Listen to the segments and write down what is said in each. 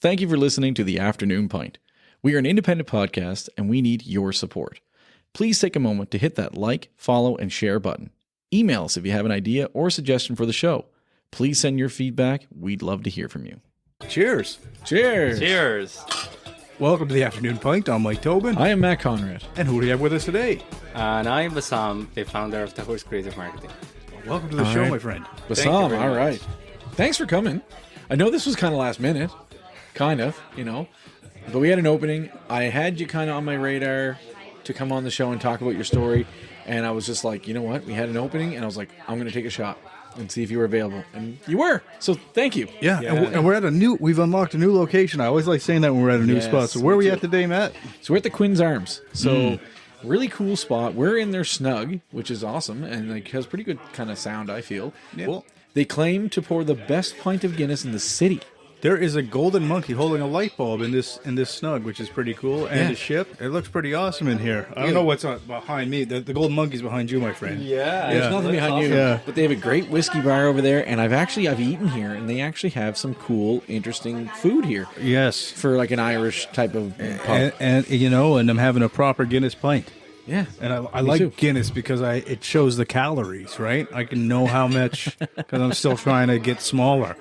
Thank you for listening to The Afternoon Pint. We are an independent podcast and we need your support. Please take a moment to hit that like, follow, and share button. Email us if you have an idea or suggestion for the show. Please send your feedback. We'd love to hear from you. Cheers. Cheers. Cheers. Welcome to the Afternoon Pint. I'm Mike Tobin. I am Matt Conrad. And who do we have with us today? And I'm Basam, the founder of Tahoor's Creative Marketing. Welcome to the show, my friend. Basam, very all much. right. Thanks for coming. I know this was kind of last minute. Kind of, you know. But we had an opening. I had you kind of on my radar to come on the show and talk about your story. And I was just like, you know what? We had an opening, and I was like, I'm going to take a shot and see if you were available. And you were. So thank you. Yeah, and we're at we've unlocked a new location. I always like saying that when we're at a new Yes, spot. So where are me we too. at today, Matt? So we're at the Quinns Arms. So really cool spot. We're in there snug, which is awesome. And like has pretty good kind of sound, I feel. Yeah. Well, they claim to pour the best pint of Guinness in the city. There is a golden monkey holding a light bulb in this snug, which is pretty cool. And Yeah. a ship. It looks pretty awesome in here. I don't know what's behind me. The golden monkey's behind you, my friend. There's nothing behind you. Yeah. But they have a great whiskey bar over there, and I've eaten here, and they actually have some cool, interesting food here Yes. for like an Irish type of pub. And I'm having a proper Guinness pint. Yeah. And I Me like too. Guinness because it shows the calories, right? I can know how much because I'm still trying to get smaller.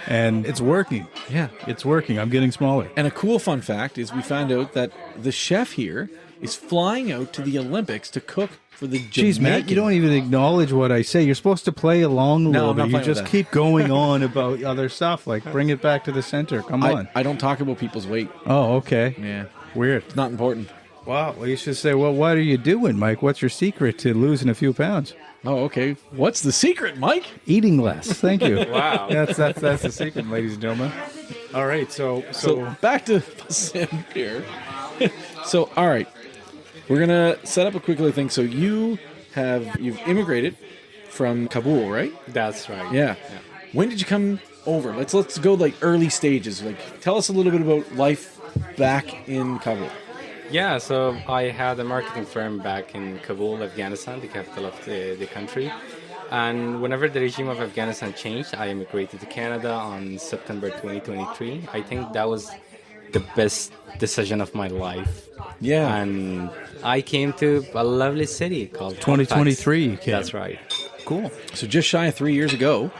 And it's working. Yeah. It's working. I'm getting smaller. And a cool fun fact is we found out that the chef here is flying out to the Olympics to cook for the Jeez, Matt, Jamaican. you don't even acknowledge what I say. You're supposed to play along a No, little I'm not bit. You playing with just that. keep going on about other stuff. Like, bring it back to the center. Come on. I don't talk about people's weight. Oh, okay. Yeah. Weird. It's not important. Wow. Well, you should say, well, what are you doing, Mike? What's your secret to losing a few pounds? Oh, okay. What's the secret, Mike? Eating less. Thank you. Wow. That's the secret, ladies and gentlemen. All right. So back to Basam here. So, all right. We're going to set up a quick little thing. So you've immigrated from Kabul, right? That's right. Yeah. When did you come over? Let's go like early stages. Like tell us a little bit about life back in Kabul. Yeah, so I had a marketing firm back in Kabul, Afghanistan, the capital of the country. And whenever the regime of Afghanistan changed, I immigrated to Canada on September 2023. I think that was the best decision of my life. Yeah. And I came to a lovely city called 2023 Halifax. you came. That's right. cool. So just shy of 3 years ago.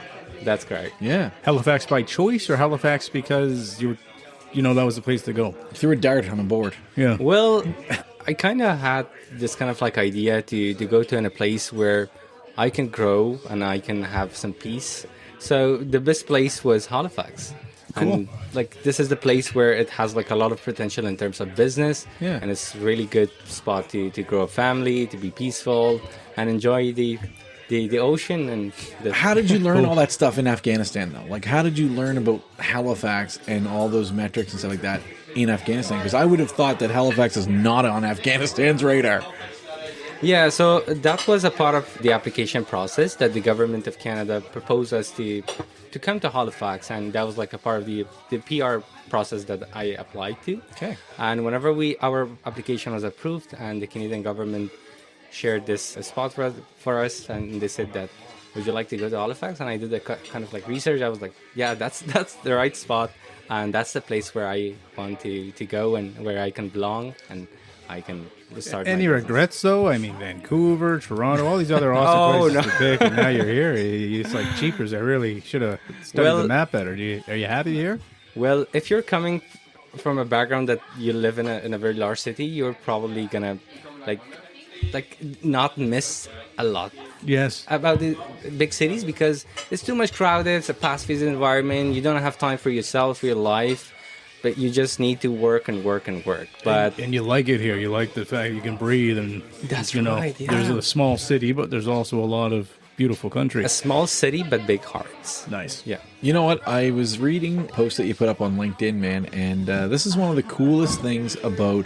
That's correct. Yeah. Halifax by choice or Halifax because that was the place to go? Threw a dart on a board. Yeah. Well, I kind of had this kind of like idea to go to a place where I can grow and I can have some peace. So the best place was Halifax. Cool. And like this is the place where it has like a lot of potential in terms of business. Yeah. And it's really good spot to grow a family, to be peaceful and enjoy the ocean and How did you learn all that stuff in Afghanistan, though? Like, how did you learn about Halifax and all those metrics and stuff like that in Afghanistan? Because I would have thought that Halifax is not on Afghanistan's radar. Yeah, so that was a part of the application process that the government of Canada proposed us to come to Halifax, and that was like a part of the PR process that I applied to. Okay. And whenever our application was approved and the Canadian government shared this spot for us, and they said that, would you like to go to Halifax? And I did a kind of like research. I was like, yeah, that's the right spot, and that's the place where I want to go and where I can belong and I can start. Any my regrets, though? I mean, Vancouver, Toronto, all these other awesome Oh, places to pick, and now you're here. It's like cheapers. I really should have studied the map better. Are you happy here? Well, if you're coming from a background that you live in a very large city, you're probably gonna like not miss a lot Yes. about the big cities because it's too much crowded. It's a fast-paced environment. You don't have time for yourself, for your life, but you just need to work and work and work. But And you like it here. You like the fact you can breathe, and That's you know, right, yeah. there's a small city, but there's also a lot of beautiful country. a small city, but big hearts. Nice. Yeah. You know what? I was reading a post that you put up on LinkedIn, man, and this is one of the coolest things about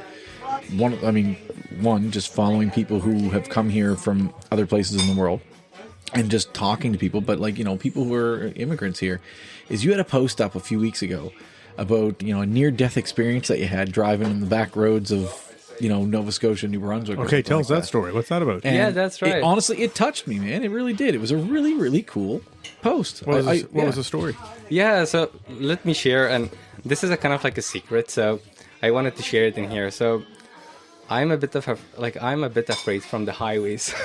one, just following people who have come here from other places in the world and just talking to people, but people who are immigrants here, is you had a post up a few weeks ago about, a near-death experience that you had driving in the back roads of, Nova Scotia, New Brunswick. Okay, tell us that story. What's that about? And Yeah, that's right. honestly, it touched me, man. It really did. It was a really, really cool post. What was the story? Yeah, so let me share. And this is a kind of like a secret, so I wanted to share it in here. So I'm a bit afraid from the highways.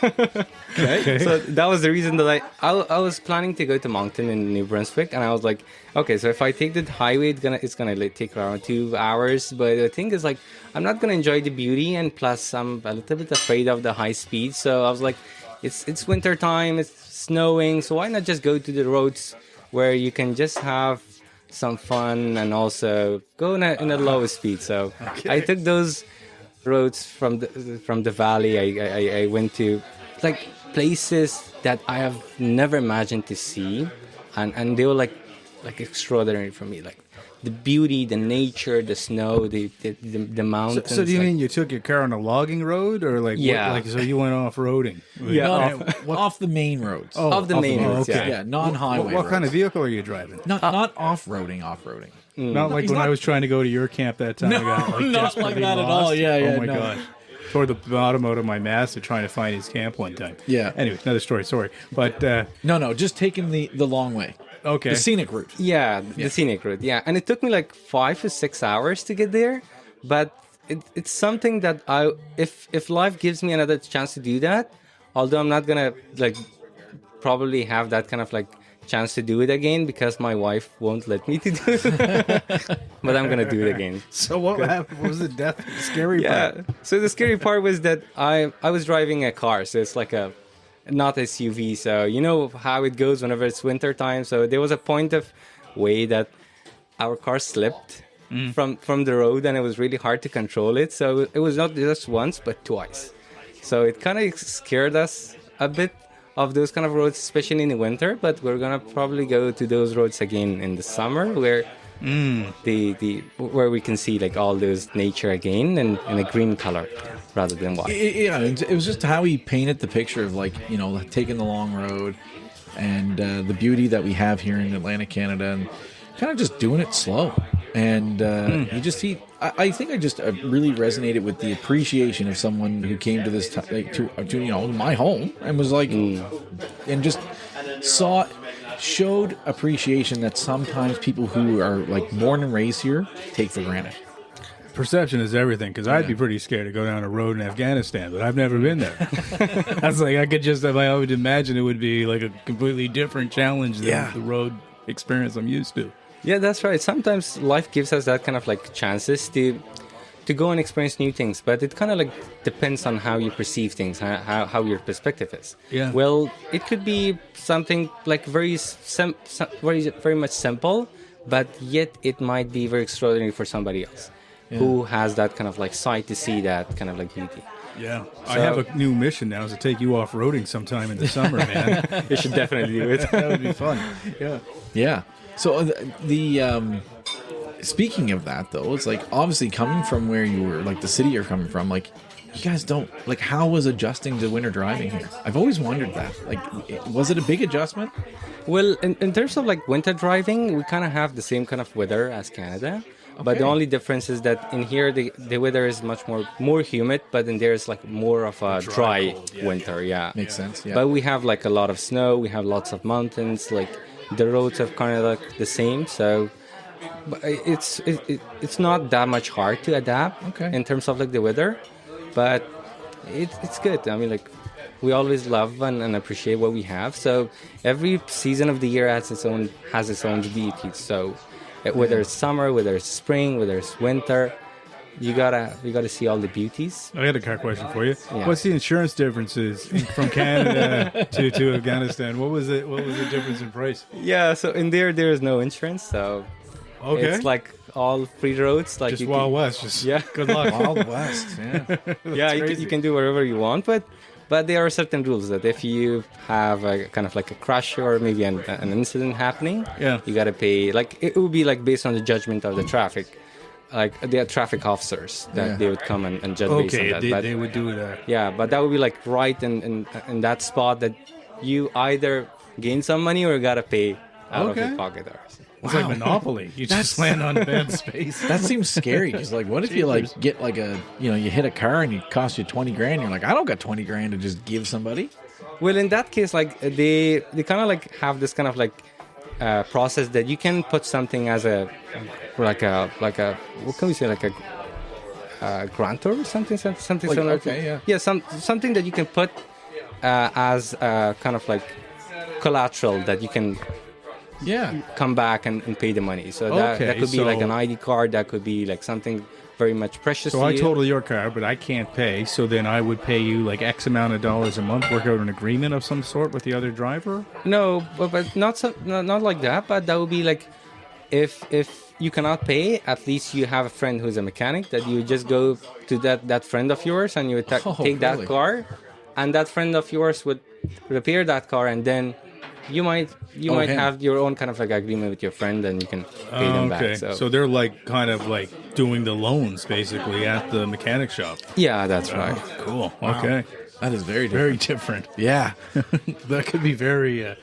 Okay. So that was the reason that I was planning to go to Moncton in New Brunswick, and I was like, okay, so if I take the highway, it's gonna like, take around 2 hours. But the thing is, like, I'm not gonna enjoy the beauty, and plus I'm a little bit afraid of the high speed. So I was like, it's winter time, it's snowing, so why not just go to the roads where you can just have some fun and also go in a low speed. So I took those roads from the valley. I went to like places that I have never imagined to see, and they were like extraordinary for me, like the beauty, the nature, the snow, the mountains. So do you mean you took your car on a logging road, or like so you went off-roading? Yeah, off the main roads. off the main roads. okay. Yeah, non-highway. What kind of vehicle are you driving? Not off-roading. Not like when I was trying to go to your camp that time. I got like not desperately like that at lost. all. Yeah, Oh my no. god. Toward the bottom out of my Mazda trying to find his camp one time. Yeah. Anyway, another story. Sorry, but No, just taking the long way. okay. The scenic route. Yeah, the scenic route. Yeah, and it took me like 5 to 6 hours to get there, but it's something that if life gives me another chance to do that, although I'm not gonna like probably have that kind of like chance to do it again because my wife won't let me to do it, but I'm gonna do it again. So what happened? What was the scary part? Yeah. So the scary part was that I was driving a car, so it's like a not SUV. So you know how it goes whenever it's winter time. So there was a point of way that our car slipped from the road, and it was really hard to control it. So it was not just once, but twice. So it kind of scared us a bit of those kind of roads, especially in the winter. But we're gonna probably go to those roads again in the summer, where where we can see like all those nature again and in a green color rather than white. Yeah, it was just how he painted the picture of like, you know, taking the long road and the beauty that we have here in Atlantic Canada, and kind of just doing it slow. And I think I just really resonated with the appreciation of someone who came to this to you know, my home and was like, and just showed appreciation that sometimes people who are like born and raised here take for granted. Perception is everything, because I'd be pretty scared to go down a road in Afghanistan, but I've never been there. That's like, I would imagine it would be like a completely different challenge than the road experience I'm used to. Yeah, that's right. Sometimes life gives us that kind of like chances to go and experience new things, but it kind of like depends on how you perceive things, how your perspective is. Yeah. Well, it could be something like very much simple, but yet it might be very extraordinary for somebody else who has that kind of like sight to see that kind of like beauty. Yeah. I have a new mission now, is to take you off-roading sometime in the summer, man. You should definitely do it. That would be fun. Yeah. Yeah. So the speaking of that though, it's like obviously coming from where you were, like the city you're coming from, like you guys don't like, how was adjusting to winter driving here? I've always wondered that. Like, was it a big adjustment? Well, in terms of like winter driving, we kind of have the same kind of weather as Canada. But the only difference is that in here the weather is much more humid, but in there is like more of a dry winter. Yeah, Makes sense. Yeah. But we have like a lot of snow. We have lots of mountains. Like the roads are kind of like the same. So but it's not that much hard to adapt in terms of like the weather, but it's good. I mean, like we always love and appreciate what we have. So every season of the year has its own beauty. So whether it's summer, whether it's spring, whether it's winter, you gotta see all the beauties. I got a car question for you. Yeah. What's the insurance differences from Canada to Afghanistan? What was the difference in price? Yeah, so in there is no insurance, so it's like all free roads. Like just Wild West. Just good luck. Wild West. Yeah. Yeah, you can do whatever you want, but there are certain rules that if you have a kind of like a crash or maybe an incident happening, you got to pay. Like it would be like based on the judgment of the traffic, like there are traffic officers that they would come and judge based on that. They would do that. Yeah, but that would be like right in that spot that you either gain some money or you got to pay out of your pocket. It's like Monopoly. You just land on bad space. That seems scary. Because like, what if you like get like you hit a car and it costs you $20,000? You're like, I don't got $20,000 to just give somebody. Well, in that case, like they kind of like have this kind of like process that you can put something as a what can we say, like a grantor or something Like, similar. okay, yeah. Something that you can put as kind of like collateral that you can come back and pay the money. So that could be like an ID card. That could be like something very much precious to you. So I total your car, but I can't pay. So then I would pay you like X amount of dollars a month, work out an agreement of some sort with the other driver? No, but not like that. But that would be like if you cannot pay, at least you have a friend who's a mechanic that you just go to that friend of yours and you would take that car, and that friend of yours would repair that car, and then you might have your own kind of like agreement with your friend, and you can pay them back. So they're like kind of like doing the loans basically at the mechanic shop. Yeah, that's right. Cool. Wow. Okay. That is very different. Very different. Yeah. That could be very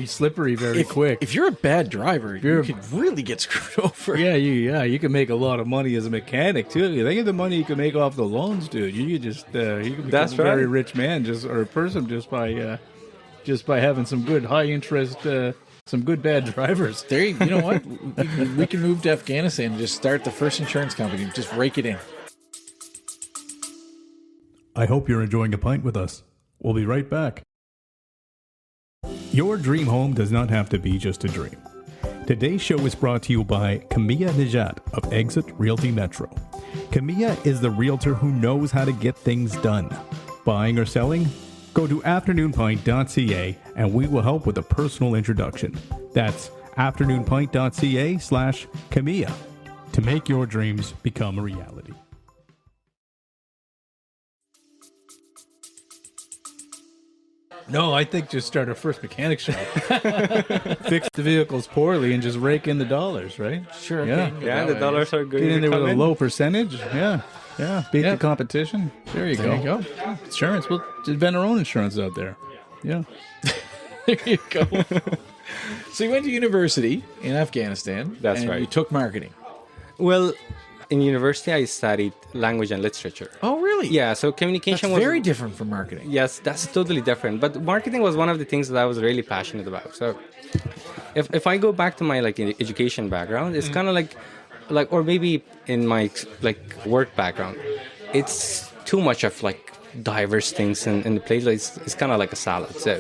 slippery very quick. If you're a bad driver, you could really get screwed over. You can make a lot of money as a mechanic too. You think of the money you can make off the loans, dude. You could just you can become a very rich man or a person just by having some good high interest, some good bad drivers. You know what? We can move to Afghanistan and just start the first insurance company. Just rake it in. I hope you're enjoying a pint with us. We'll be right back. Your dream home does not have to be just a dream. Today's show is brought to you by Camilla Najat of Exit Realty Metro. Camilla is the realtor who knows how to get things done. Buying or selling? Go to afternoonpint.ca and we will help with a personal introduction. That's afternoonpint.ca/Camilla to make your dreams become a reality. No, I think just start our first mechanic shop. Fix the vehicles poorly and just rake in the dollars, right? Sure. Yeah, Yeah, the dollars are good. get in there with a low percentage. Yeah. Beat the competition. There you go. Insurance. We'll invent our own insurance out there. Yeah. There you go. So you went to university in Afghanistan. That's and right. You took marketing. Well, in university, I studied language and literature. Oh, really? Yeah, so communication That's was very different from marketing. Yes, that's totally different. But marketing was one of the things that I was really passionate about. So if I go back to my like education background, it's kind of like or maybe in my like work background, it's too much of like diverse things in the place. It's kind of like a salad. So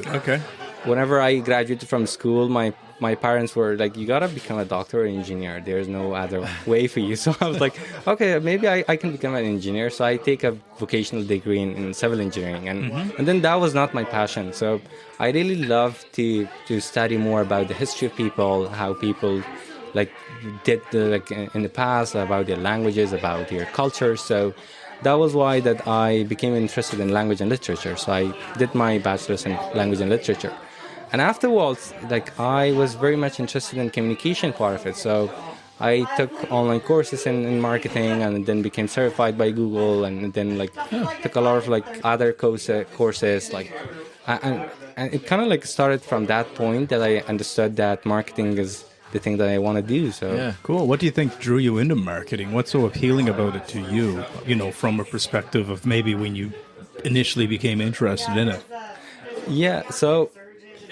whenever I graduated from school, my parents were like, you gotta become a doctor or engineer. There's no other way for you. So I was like, okay, maybe I can become an engineer. So I take a vocational degree in civil engineering. And then that was not my passion. So I really love to study more about the history of people, how people like did in the past, about their languages, about their culture. So that was why that I became interested in language and literature. So I did my bachelor's in language and literature. And afterwards, like I was very much interested in communication part of it. So I took online courses in marketing and then became certified by Google, and then like took a lot of like other courses like and it kind of like started from that point that I understood that marketing is the thing that I want to do. So yeah, cool. What do you think drew you into marketing? What's so appealing about it to you? You know, from a perspective of maybe when you initially became interested in it. Yeah, so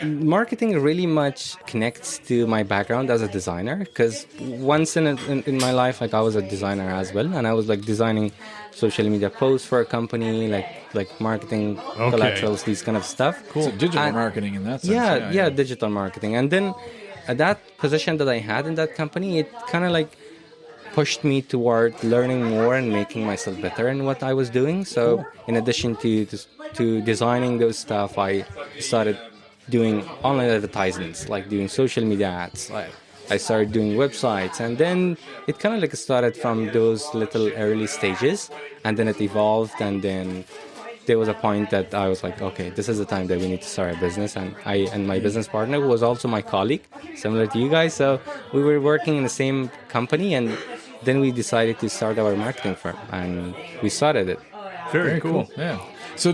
marketing really much connects to my background as a designer, because once in my life, like I was a designer as well, and I was like designing social media posts for a company, like marketing collaterals, these kind of stuff. Cool. So digital marketing in that sense. Yeah, digital marketing. And then that position that I had in that company, it kind of like pushed me toward learning more and making myself better in what I was doing. So in addition to designing those stuff, I started doing online advertisements, like doing social media ads. Like I started doing websites, and then it kind of like started from those little early stages, and then it evolved, and then there was a point that I was like, okay, this is the time that we need to start a business. And I and my business partner was also my colleague, similar to you guys. So we were working in the same company, and then we decided to start our marketing firm, and we started it. Very cool. Yeah. So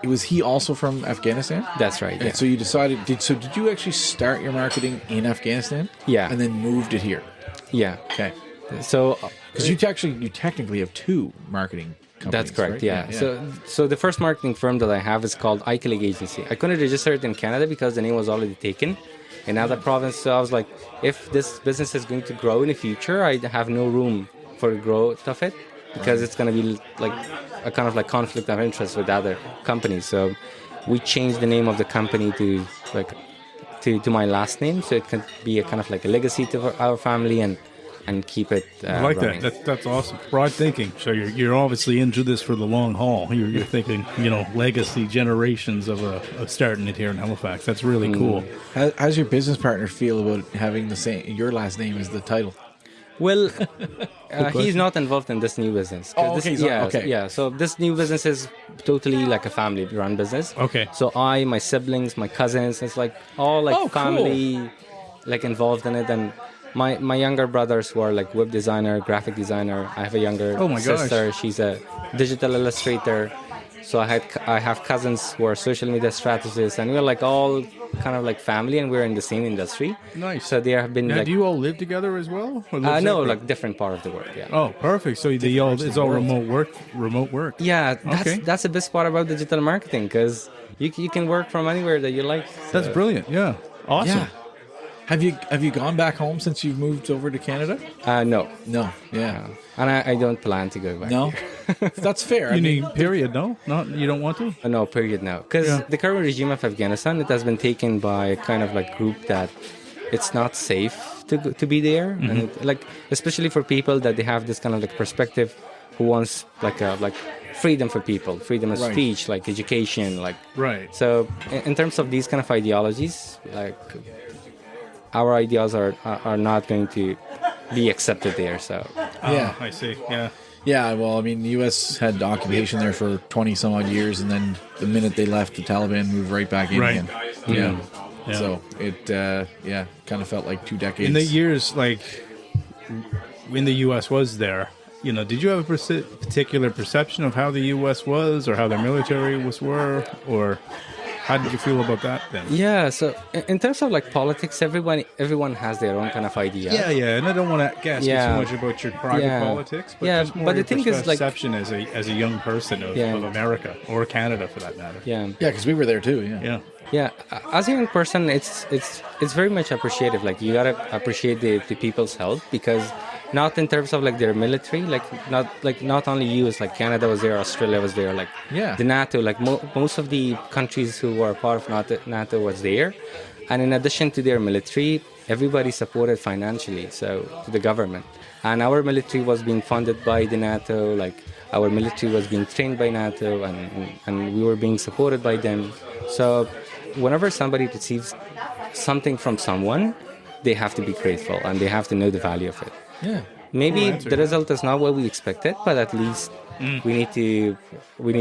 was he also from Afghanistan? That's right. Yeah. And so you decided. Did you actually start your marketing in Afghanistan? Yeah. And then moved it here. Yeah. Okay. So because you technically have two marketing companies. That's correct. Right? Yeah. So the first marketing firm that I have is called iColleague Agency. I couldn't register it in Canada because the name was already taken. in other provinces. So I was like, if this business is going to grow in the future, I have no room for growth of it, because it's going to be like a kind of like conflict of interest with other companies. So we changed the name of the company to like to my last name, so it can be a kind of like a legacy to our family and keep it I like running. that. That's awesome. Broad thinking. So you're obviously into this for the long haul. You're thinking, legacy generations of starting it here in Halifax. That's really cool. How's your business partner feel about having your last name as the title? Well, he's not involved in this new business. Oh, okay. Yeah. So this new business is totally like a family-run business. Okay. So my siblings, my cousins, it's like all like family, like involved in it, and my younger brothers who are like web designer, graphic designer. I have a younger sister. She's a digital illustrator. So I have cousins who are social media strategists, and we're like all kind of like family, and we're in the same industry. Nice. So there have been now, do you all live together as well? Or live no, separate? like different part of the world. Yeah. Oh, perfect. So it's all remote work. Yeah, Okay. that's the best part about digital marketing, because you can work from anywhere that you like. So. That's brilliant. Yeah. Awesome. Yeah. Have you gone back home since you've moved over to Canada? No. Yeah. And I don't plan to go back. No. That's fair. You need period, no? You don't want to? No, period, no. Because the current regime of Afghanistan, it has been taken by kind of like group that it's not safe to be there. Mm-hmm. And especially for people that they have this kind of like perspective who wants like freedom for people, freedom of speech, like education, like. Right. So in terms of these kind of ideologies, like our ideas are not going to be accepted there. So. Yeah. I see. Yeah. Yeah, well, I mean, the U.S. had occupation there for 20-some-odd years, and then the minute they left, the Taliban moved right back in again. Yeah. So it, kind of felt like 2 decades. In the years, like, when the U.S. was there, did you have a particular perception of how the U.S. was, or how their military were, or how did you feel about that then? Yeah, so in terms of like politics, everyone has their own kind of idea. Yeah, and I don't want to ask you too much about your private politics, but just more your perception as a young person of America or Canada for that matter. Yeah, because we were there too. Yeah. As a young person, it's very much appreciative. Like you gotta appreciate the people's help, because not in terms of like their military, not only US, like Canada was there, Australia was there, like the NATO, like most of the countries who were part of NATO was there, and in addition to their military, everybody supported financially, so to the government, and our military was being funded by the NATO, like our military was being trained by NATO, and we were being supported by them. So whenever somebody receives something from someone, they have to be grateful and they have to know the value of it. Yeah. Maybe the result is not what we expected, but at least we need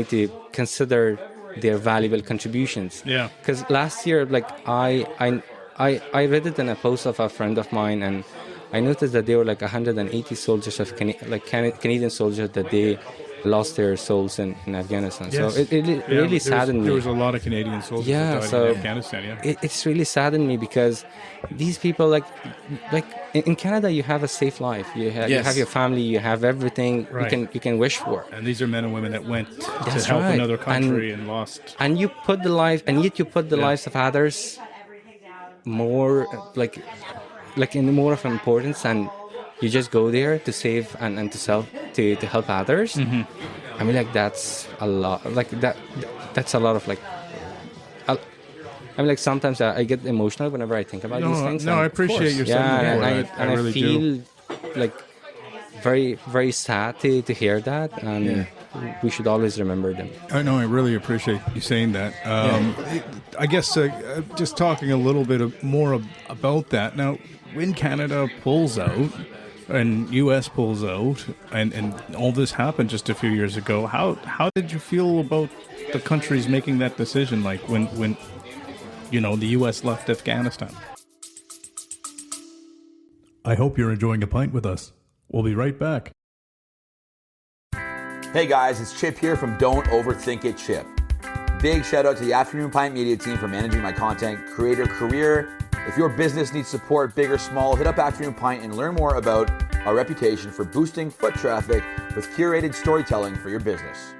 to consider their valuable contributions. Yeah. Because last year, like I read it in a post of a friend of mine, and I noticed that there were like 180 soldiers of Canadian soldiers that they lost their souls in Afghanistan. Yes. So it really saddened me. There was a lot of Canadian soldiers that died in Afghanistan. Yeah. It's really saddened me, because these people, like in Canada, you have a safe life. You have your family. You have everything you can wish for. And these are men and women that went to help another country and lost. And you put the lives of others more like in more of importance, and you just go there to save and to help others. Mm-hmm. I mean, like that's a lot. Like that's a lot of like. I mean, like sometimes I get emotional whenever I think about these things. No, I appreciate your and I really feel like very, very sad to hear that, and we should always remember them. I know, I really appreciate you saying that. I guess just talking a little bit more about that. Now, when Canada pulls out and U.S. pulls out, and all this happened just a few years ago, how did you feel about the countries making that decision? Like when the U.S. left Afghanistan? I hope you're enjoying a pint with us. We'll be right back. Hey guys, it's Chip here from Don't Overthink It, Chip. Big shout out to the Afternoon Pint Media team for managing my content creator career. If your business needs support, big or small, hit up Afternoon Pint and learn more about our reputation for boosting foot traffic with curated storytelling for your business.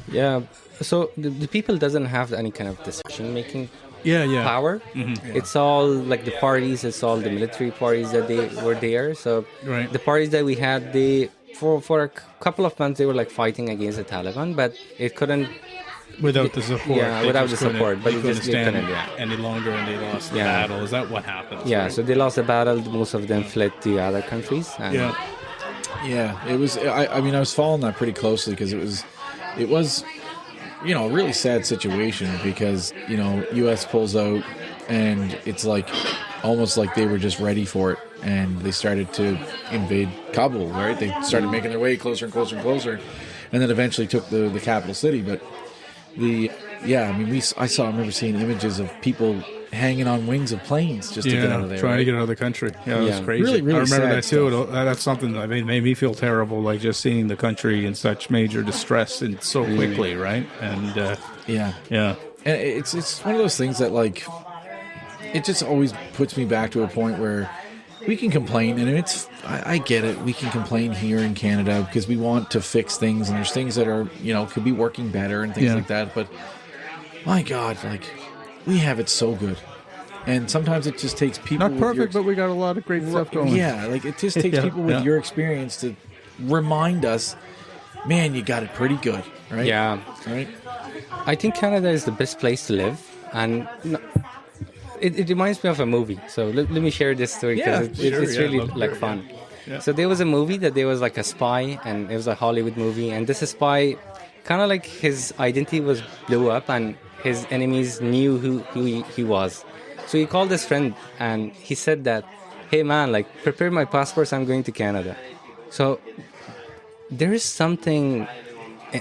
Yeah, So the people doesn't have any kind of decision making power. Mm-hmm. It's all like the parties. It's all the military parties that they were there. So Right. the parties that we had, they for a couple of months they were like fighting against the Taliban, but it couldn't. Without the support. Yeah, They without just the couldn't- support, but they it couldn't just- they stand couldn't, yeah. any longer, and they lost the Yeah. battle. Is that what happened? Yeah, so they lost the battle. Most of them fled to other countries. And Yeah, it was. I mean, I was following that pretty closely because it was, a really sad situation because U.S. pulls out, and it's like almost like they were just ready for it, and they started to invade Kabul. Right, they started making their way closer and closer and closer, and then eventually took the capital city. But I remember seeing images of people hanging on wings of planes just to get out of there. Trying right? to get out of the country. Yeah, that's Yeah. crazy. Really, really I remember sad that too. That's something that made me feel terrible, like just seeing the country in such major distress and so quickly, right? And Yeah. yeah, And it's one of those things that like it just always puts me back to a point where we can complain, and I get it. We can complain here in Canada because we want to fix things, and there's things that are could be working better and things like that. But my God, like we have it so good, and sometimes it just takes people. not perfect, but we got a lot of great stuff going. Yeah, like it just takes people with your experience to remind us, man, you got it pretty good, right? yeah, Right. I think Canada is the best place to live, and it reminds me of a movie. So let me share this story because it's really like fun. Yeah. So there was a movie that there was like a spy, and it was a Hollywood movie, and this spy, kind of like his identity was blew up, and his enemies knew who he was. So he called his friend, and he said that, "Hey man, like prepare my passports. I'm going to Canada." So there is something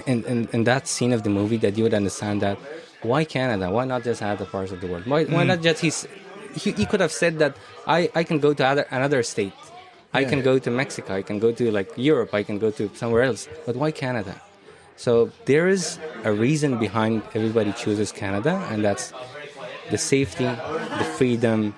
in that scene of the movie that you would understand that why Canada? Why not just other parts of the world? Why not just he could have said that I can go to another state. I can go to Mexico. I can go to like Europe. I can go to somewhere else. But why Canada? So there is a reason behind everybody chooses Canada, and that's the safety, the freedom.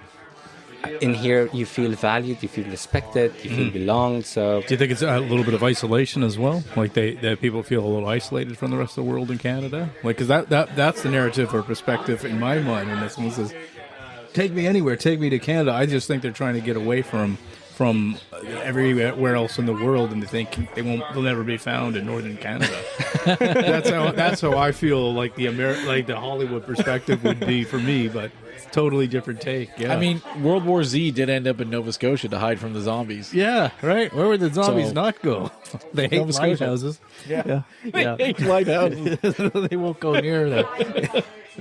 In here, you feel valued, you feel respected, you feel belonged. So, Do you think it's a little bit of isolation as well? Like that people feel a little isolated from the rest of the world in Canada? Like, because that's the narrative or perspective in my mind when someone says, "Take me anywhere, take me to Canada." I just think they're trying to get away from everywhere else in the world, and they think they'll never be found in northern Canada. that's how I feel like the Hollywood perspective would be for me, but it's a totally different take. Yeah. I mean, World War Z did end up in Nova Scotia to hide from the zombies. yeah, right. Where would the zombies So- not go? They hate Nova Scotia. lighthouses. Yeah. Lighthouses. They won't go near them.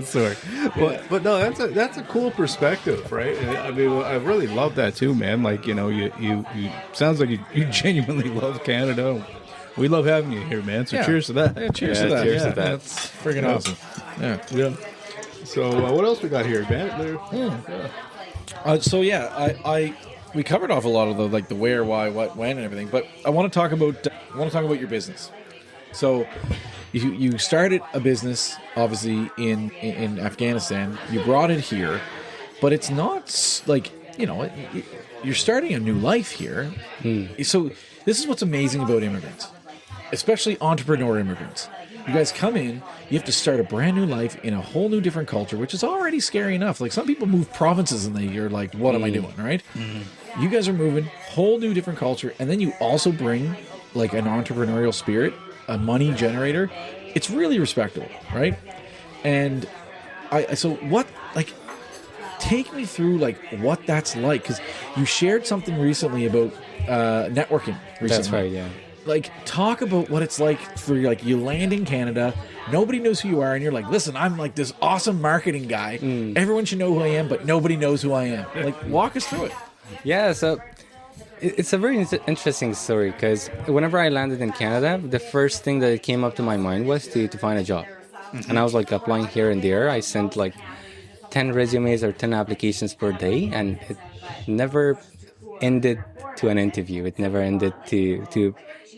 Sorry, but no, that's a cool perspective, right? And I mean, I really love that too, man. Like you sounds like you genuinely love Canada. We love having you here, man. So Yeah. cheers to that. Yeah, cheers to that. cheers to Yeah, that. That's freaking awesome. Yeah. Yeah. So what else we got here, man? We covered off a lot of the where, why, what, when, and everything. But I want to talk about your business. So you started a business, obviously in Afghanistan. You brought it here, but it's not like you're starting a new life here. So this is what's amazing about immigrants, especially entrepreneur immigrants. You guys come in, you have to start a brand new life in a whole new different culture, which is already scary enough. Like some people move provinces and you're like, what am I doing, right? You guys are moving, whole new different culture, and then you also bring like an entrepreneurial spirit, a money generator. It's really respectable, right? And take me through like what that's like, because you shared something recently about networking recently. that's right, yeah. Like, talk about what it's like for like you land in Canada, nobody knows who you are, and you're like, listen, I'm like this awesome marketing guy. Everyone should know who I am, but nobody knows who I am. Like, walk us through it. Yeah, so it's a very interesting story because whenever I landed in Canada, the first thing that came up to my mind was to find a job. And I was like applying here and there. I sent like 10 resumes or 10 applications per day, and it never ended to an interview. It never ended to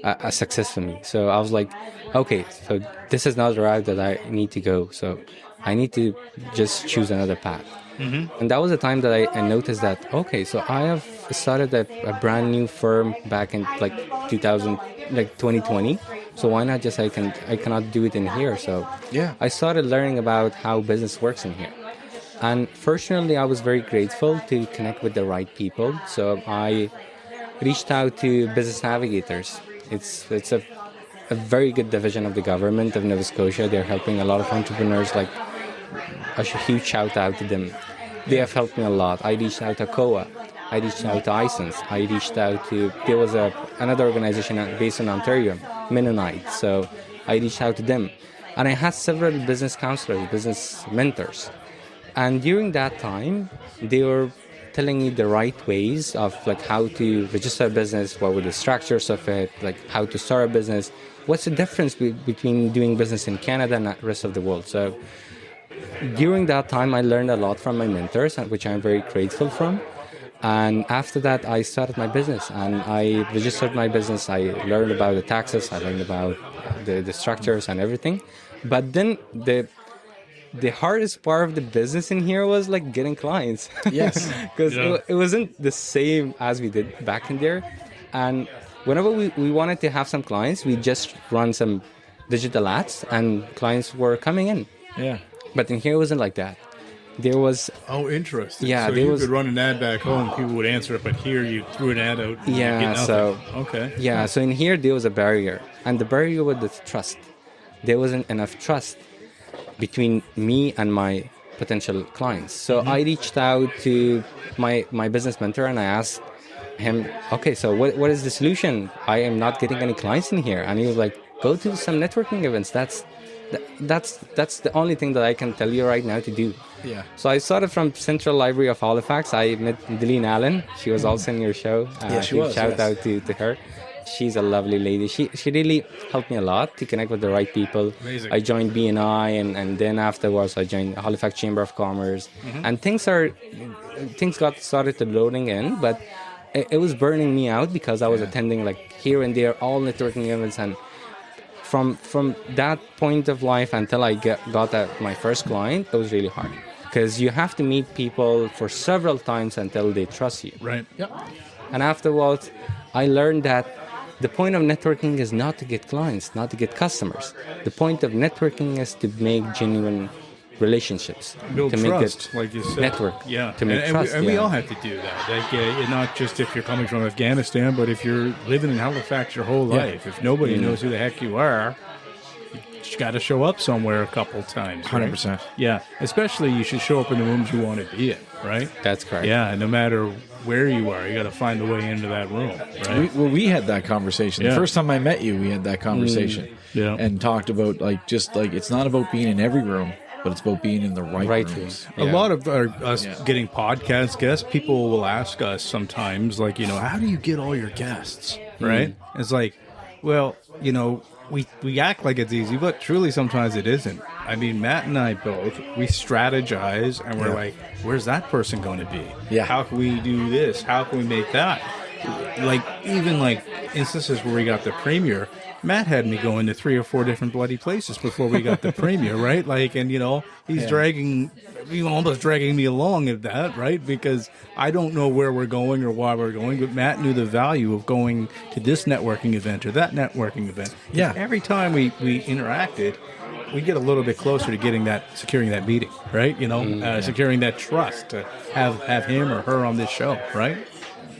a success for me. So I was like, okay, so this is not the route that I need to go. So I need to just choose another path. And that was the time that I noticed that, okay, so I have started a brand new firm back in like 2020. So why not just I cannot do it in here? So Yeah. I started learning about how business works in here. And fortunately, I was very grateful to connect with the right people. So I reached out to business navigators. It's a very good division of the government of Nova Scotia. They're helping a lot of entrepreneurs. Like a huge shout out to them. They have helped me a lot. I reached out to COA. I reached out to ISENS. I reached out to, there was another organization based in Ontario, Mennonite. So I reached out to them. And I had several business counselors, business mentors. And during that time, they were telling me the right ways of like how to register a business, what were the structures of it, like how to start a business, what's the difference between doing business in Canada and the rest of the world. So during that time, I learned a lot from my mentors, which I'm very grateful from. And after that, I started my business and I registered my business. I learned about the taxes, I learned about the structures and everything. But then the hardest part of the business in here was like getting clients. Yes. Because it wasn't the same as we did back in there. And whenever we wanted to have some clients, we just run some digital ads and clients were coming in. Yeah. But in here, it wasn't like that. There was... Oh, interesting. Yeah, so there you was... could run an ad back home, people would answer it, but here you threw an ad out and you Yeah, get nothing. so... Okay. Yeah, so in here, there was a barrier. And the barrier was the trust. There wasn't enough trust between me and my potential clients. So I reached out to my business mentor and I asked him, okay, so what is the solution? I am not getting any clients in here. And he was like, go to some networking events. That's the only thing that I can tell you right now to do. Yeah. So I started from Central Library of Halifax. I met Deline Allen. She was also in your show. Yeah, she was. Shout out to her. She's a lovely lady. She really helped me a lot to connect with the right people. Amazing. I joined BNI and then afterwards I joined Halifax Chamber of Commerce. And things got started to loading in, but it was burning me out because I was attending like here and there all networking events, and from that point of life until I got my first client, it was really hard because you have to meet people for several times until they trust you. Right. Yep. And afterwards, I learned that the point of networking is not to get clients, not to get customers. The point of networking is to make genuine relationships, Build to make trust, it like you said. network, Yeah. to make and trust. We all have to do that. Like, not just if you're coming from Afghanistan, but if you're living in Halifax your whole life. If nobody knows who the heck you are, you got to show up somewhere a couple times. Right? 100%. Yeah. Especially you should show up in the rooms you want to be in, right? That's correct. Yeah. And no matter where you are, you got to find a way into that room, right? We had that conversation. Yeah. The first time I met you, we had that conversation. Yeah. And talked about it's not about being in every room, but it's about being in the right rooms. Yeah. A lot of us getting podcast guests, people will ask us sometimes, like, how do you get all your guests, right? It's like, well, we act like it's easy, but truly sometimes it isn't. I mean, Matt and I both, we strategize, and we're like, where's that person going to be? Yeah. How can we do this? How can we make that? Like, even like instances where we got the premiere, Matt had me going to 3 or 4 different bloody places before we got the premiere, right? Like, and he's almost dragging me along at that, right? Because I don't know where we're going or why we're going, but Matt knew the value of going to this networking event or that networking event. Yeah. Every time we interacted, we get a little bit closer to securing that meeting, right? Securing that trust to have him or her on this show, right?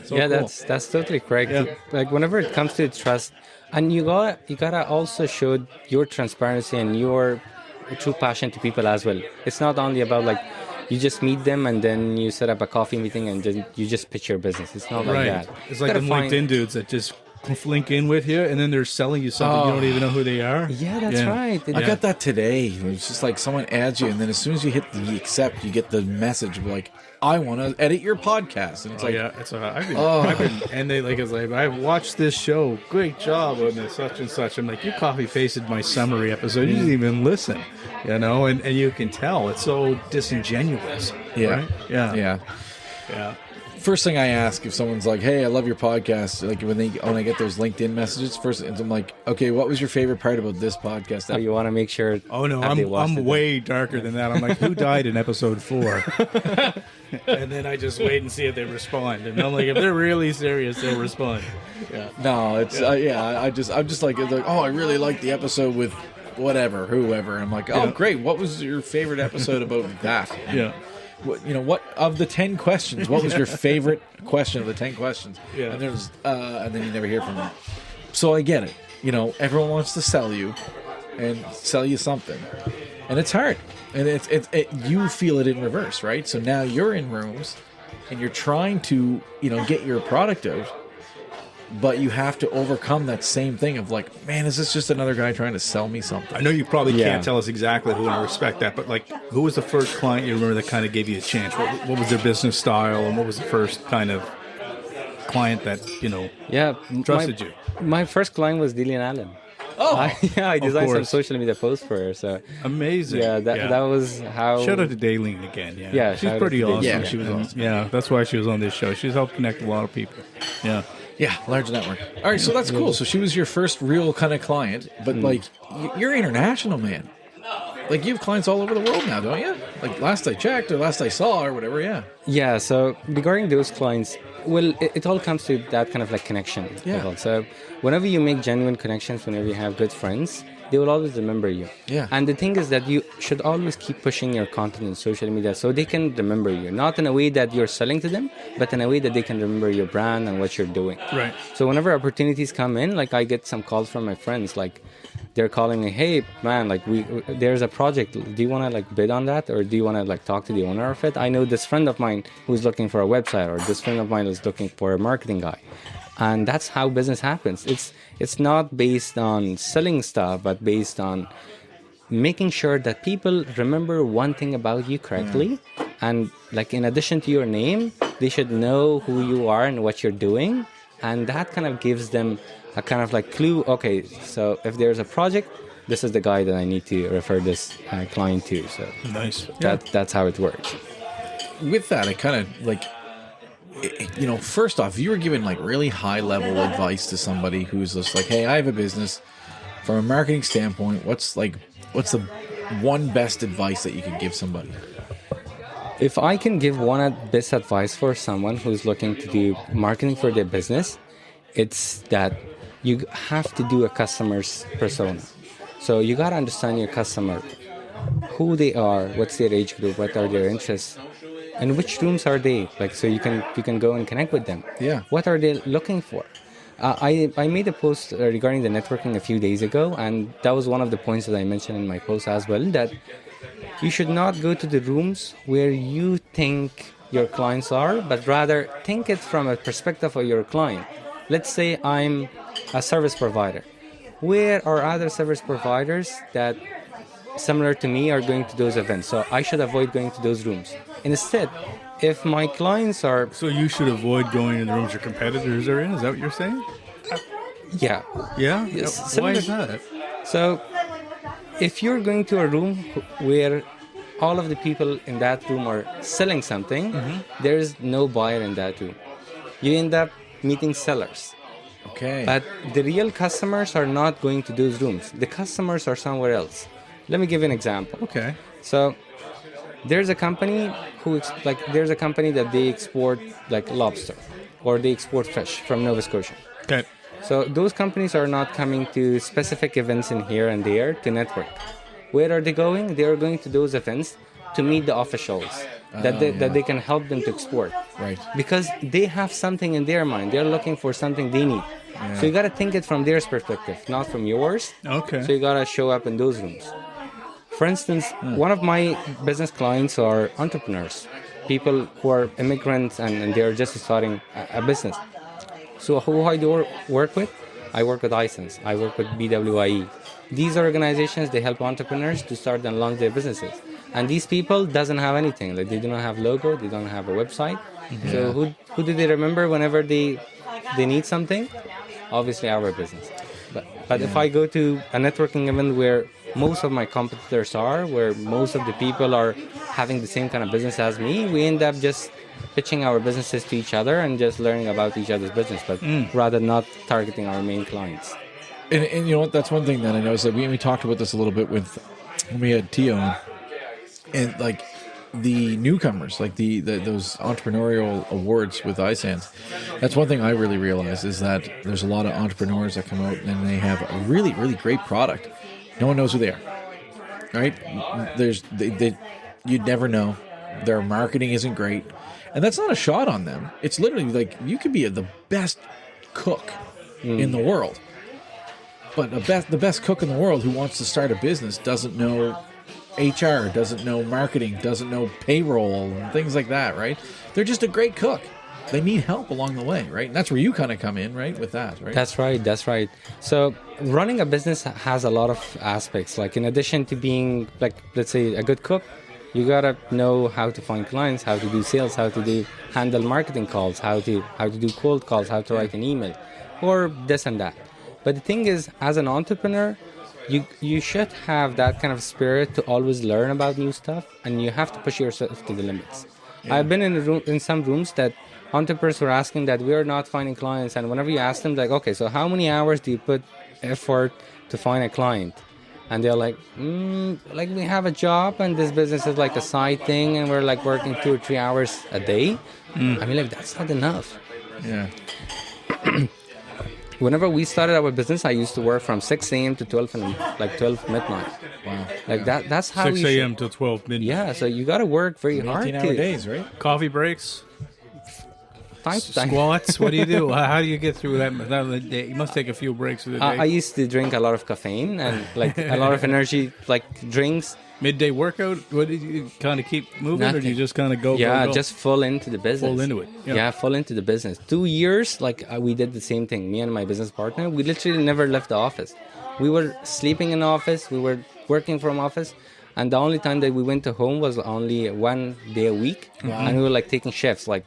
So yeah, cool. that's totally correct. Yeah. Like whenever it comes to trust, and you gotta also show your transparency and your true passion to people as well. It's not only about like you just meet them and then you set up a coffee meeting and then you just pitch your business. It's not like that. It's like the LinkedIn dudes that just link in with you and then they're selling you something you don't even know who they are. Yeah, that's right. I got that today. It's just like someone adds you, and then as soon as you hit the accept, you get the message of like, I want to edit your podcast. And it's like, I've been, and they it's like, I watched this show. Great job on this such and such. I'm like, you copy pasted my summary episode. You didn't even listen, and you can tell it's so disingenuous. yeah, Right? Yeah. yeah. Yeah. first thing I ask if someone's like, "Hey, I love your podcast," like when I get those LinkedIn messages, first I'm like, "Okay, what was your favorite part about this podcast?" Oh, you want to make sure. Oh no, have they watched I'm it? way darker than that. I'm like, who died in episode 4? And then I just wait and see if they respond. And I'm like, if they're really serious, they'll respond. Yeah. No, it's I'm just like, oh, I really liked the episode with whoever. I'm like, oh, great. What was your favorite episode about that? Yeah. What of the 10 questions? What was your favorite question of the 10 questions? Yeah. And then you never hear from them. So I get it. Everyone wants to sell you and sell you something, and it's hard. And you feel it in reverse, right? So now you're in rooms, and you're trying to get your product out, but you have to overcome that same thing of like, man, is this just another guy trying to sell me something? I know you probably can't tell us exactly who, and I respect that, but like, who was the first client you remember that kind of gave you a chance? What was their business style, and what was the first kind of client that trusted you? My first client was Dillian Allen. Oh, I designed some course. social media posts for her. So amazing. Yeah, that was how. Shout out to Daylene again. Yeah, she's pretty awesome. Yeah, she was awesome. that's why she was on this show. She's helped connect a lot of people. Yeah. Yeah, large network. All right, so that's cool. So she was your first real kind of client, but like you're international, man. Like you have clients all over the world now, don't you? Like last I checked or last I saw or whatever, yeah. Yeah, so regarding those clients, well, it all comes to that kind of like connection. Yeah. So whenever you make genuine connections, whenever you have good friends, they will always remember you. Yeah. And the thing is that you should always keep pushing your content in social media so they can remember you. Not in a way that you're selling to them, but in a way that they can remember your brand and what you're doing. Right. So whenever opportunities come in, like I get some calls from my friends, like they're calling me, "Hey man, like there's a project. Do you want to like bid on that, or do you want to like talk to the owner of it? I know this friend of mine who's looking for a website, or this friend of mine is looking for a marketing guy." And that's how business happens. It's not based on selling stuff, but based on making sure that people remember one thing about you correctly. And like in addition to your name, they should know who you are and what you're doing. And that kind of gives them a kind of like clue. Okay, so if there's a project, this is the guy that I need to refer this client to. So Nice. that's how it works. With that, I kind of like, first off, you were giving like really high level advice to somebody who's just like, "Hey, I have a business. From a marketing standpoint, what's the one best advice that you could give somebody?" If I can give one best advice for someone who's looking to do marketing for their business, it's that you have to do a customer's persona. So you got to understand your customer, who they are, what's their age group, what are their interests, and which rooms are they, like, so you can go and connect with them. Yeah. What are they looking for? I made a post regarding the networking a few days ago, and that was one of the points that I mentioned in my post as well, that you should not go to the rooms where you think your clients are, but rather think it from a perspective of your client. Let's say I'm a service provider. Where are other service providers that similar to me are going to those events? So I should avoid going to those rooms. Instead, if my clients are... So you should avoid going in the rooms your competitors are in? Is that what you're saying? Yeah. Yeah? Yes, Why is that? So if you're going to a room where all of the people in that room are selling something, there is no buyer in that room. You end up meeting sellers. Okay. But the real customers are not going to those rooms. The customers are somewhere else. Let me give you an example. Okay. So there's a company there's a company that they export like lobster, or they export fish from Nova Scotia. Okay. So those companies are not coming to specific events in here and there to network. Where are they going? They are going to those events to meet the officials that they can help them to export. Right. Because they have something in their mind. They're looking for something they need. So you got to think it from their perspective, not from yours. Okay. So you got to show up in those rooms. For instance, one of my business clients are entrepreneurs, people who are immigrants and they're just starting a business. So who I do work with? I work with iSense. I work with BWIE. These organizations, they help entrepreneurs to start and launch their businesses. And these people doesn't have anything. Like they do not have logo. They don't have a website. Yeah. So who do they remember whenever they need something? Obviously our business. But if I go to a networking event where most of my competitors are, where most of the people are having the same kind of business as me, we end up just pitching our businesses to each other and just learning about each other's business, but rather not targeting our main clients. And you know what? That's one thing that I noticed. That we talked about this a little bit when we had Tio on, and like the newcomers, like those entrepreneurial awards with iSands. That's one thing I really realized is that there's a lot of entrepreneurs that come out and they have a really, really great product. No one knows who they are, right? You'd never know. Their marketing isn't great, and that's not a shot on them. It's literally like you could be the best cook in the world. But the best cook in the world who wants to start a business doesn't know HR, doesn't know marketing, doesn't know payroll, and things like that, right? They're just a great cook. They need help along the way, right? And that's where you kind of come in, right, with that, right? That's right. So running a business has a lot of aspects. Like in addition to being, like, let's say, a good cook, you gotta know how to find clients, how to do sales, how to handle marketing calls, how to do cold calls, how to write an email, or this and that. But the thing is, as an entrepreneur, you should have that kind of spirit to always learn about new stuff, and you have to push yourself to the limits. Yeah. I've been in some rooms that entrepreneurs were asking that we are not finding clients, and whenever you ask them, like, okay, so how many hours do you put effort to find a client? And they're like, like we have a job, and this business is like a side thing, and we're like working 2 or 3 hours a day. I mean, like, that's not enough. Yeah. Whenever we started our business, I used to work from 6 a.m. to 12 midnight. Wow. Like that's how 6 a.m. to 12 midnight. Yeah, so you got to work very hard. 18-hour days, right? Coffee breaks? Time. Squats? What do you do? How do you get through that day? You must take a few breaks of the day. I used to drink a lot of caffeine and like a lot of energy, like drinks. Midday workout? What did you kind of keep moving, Nothing. or do you just kind of go? Yeah, go? just full into the business. Full into it. Yeah, full into the business. 2 years, like we did the same thing. Me and my business partner, we literally never left the office. We were sleeping in the office. We were working from office. And the only time that we went to home was only 1 day a week. Wow. And we were like taking shifts. Like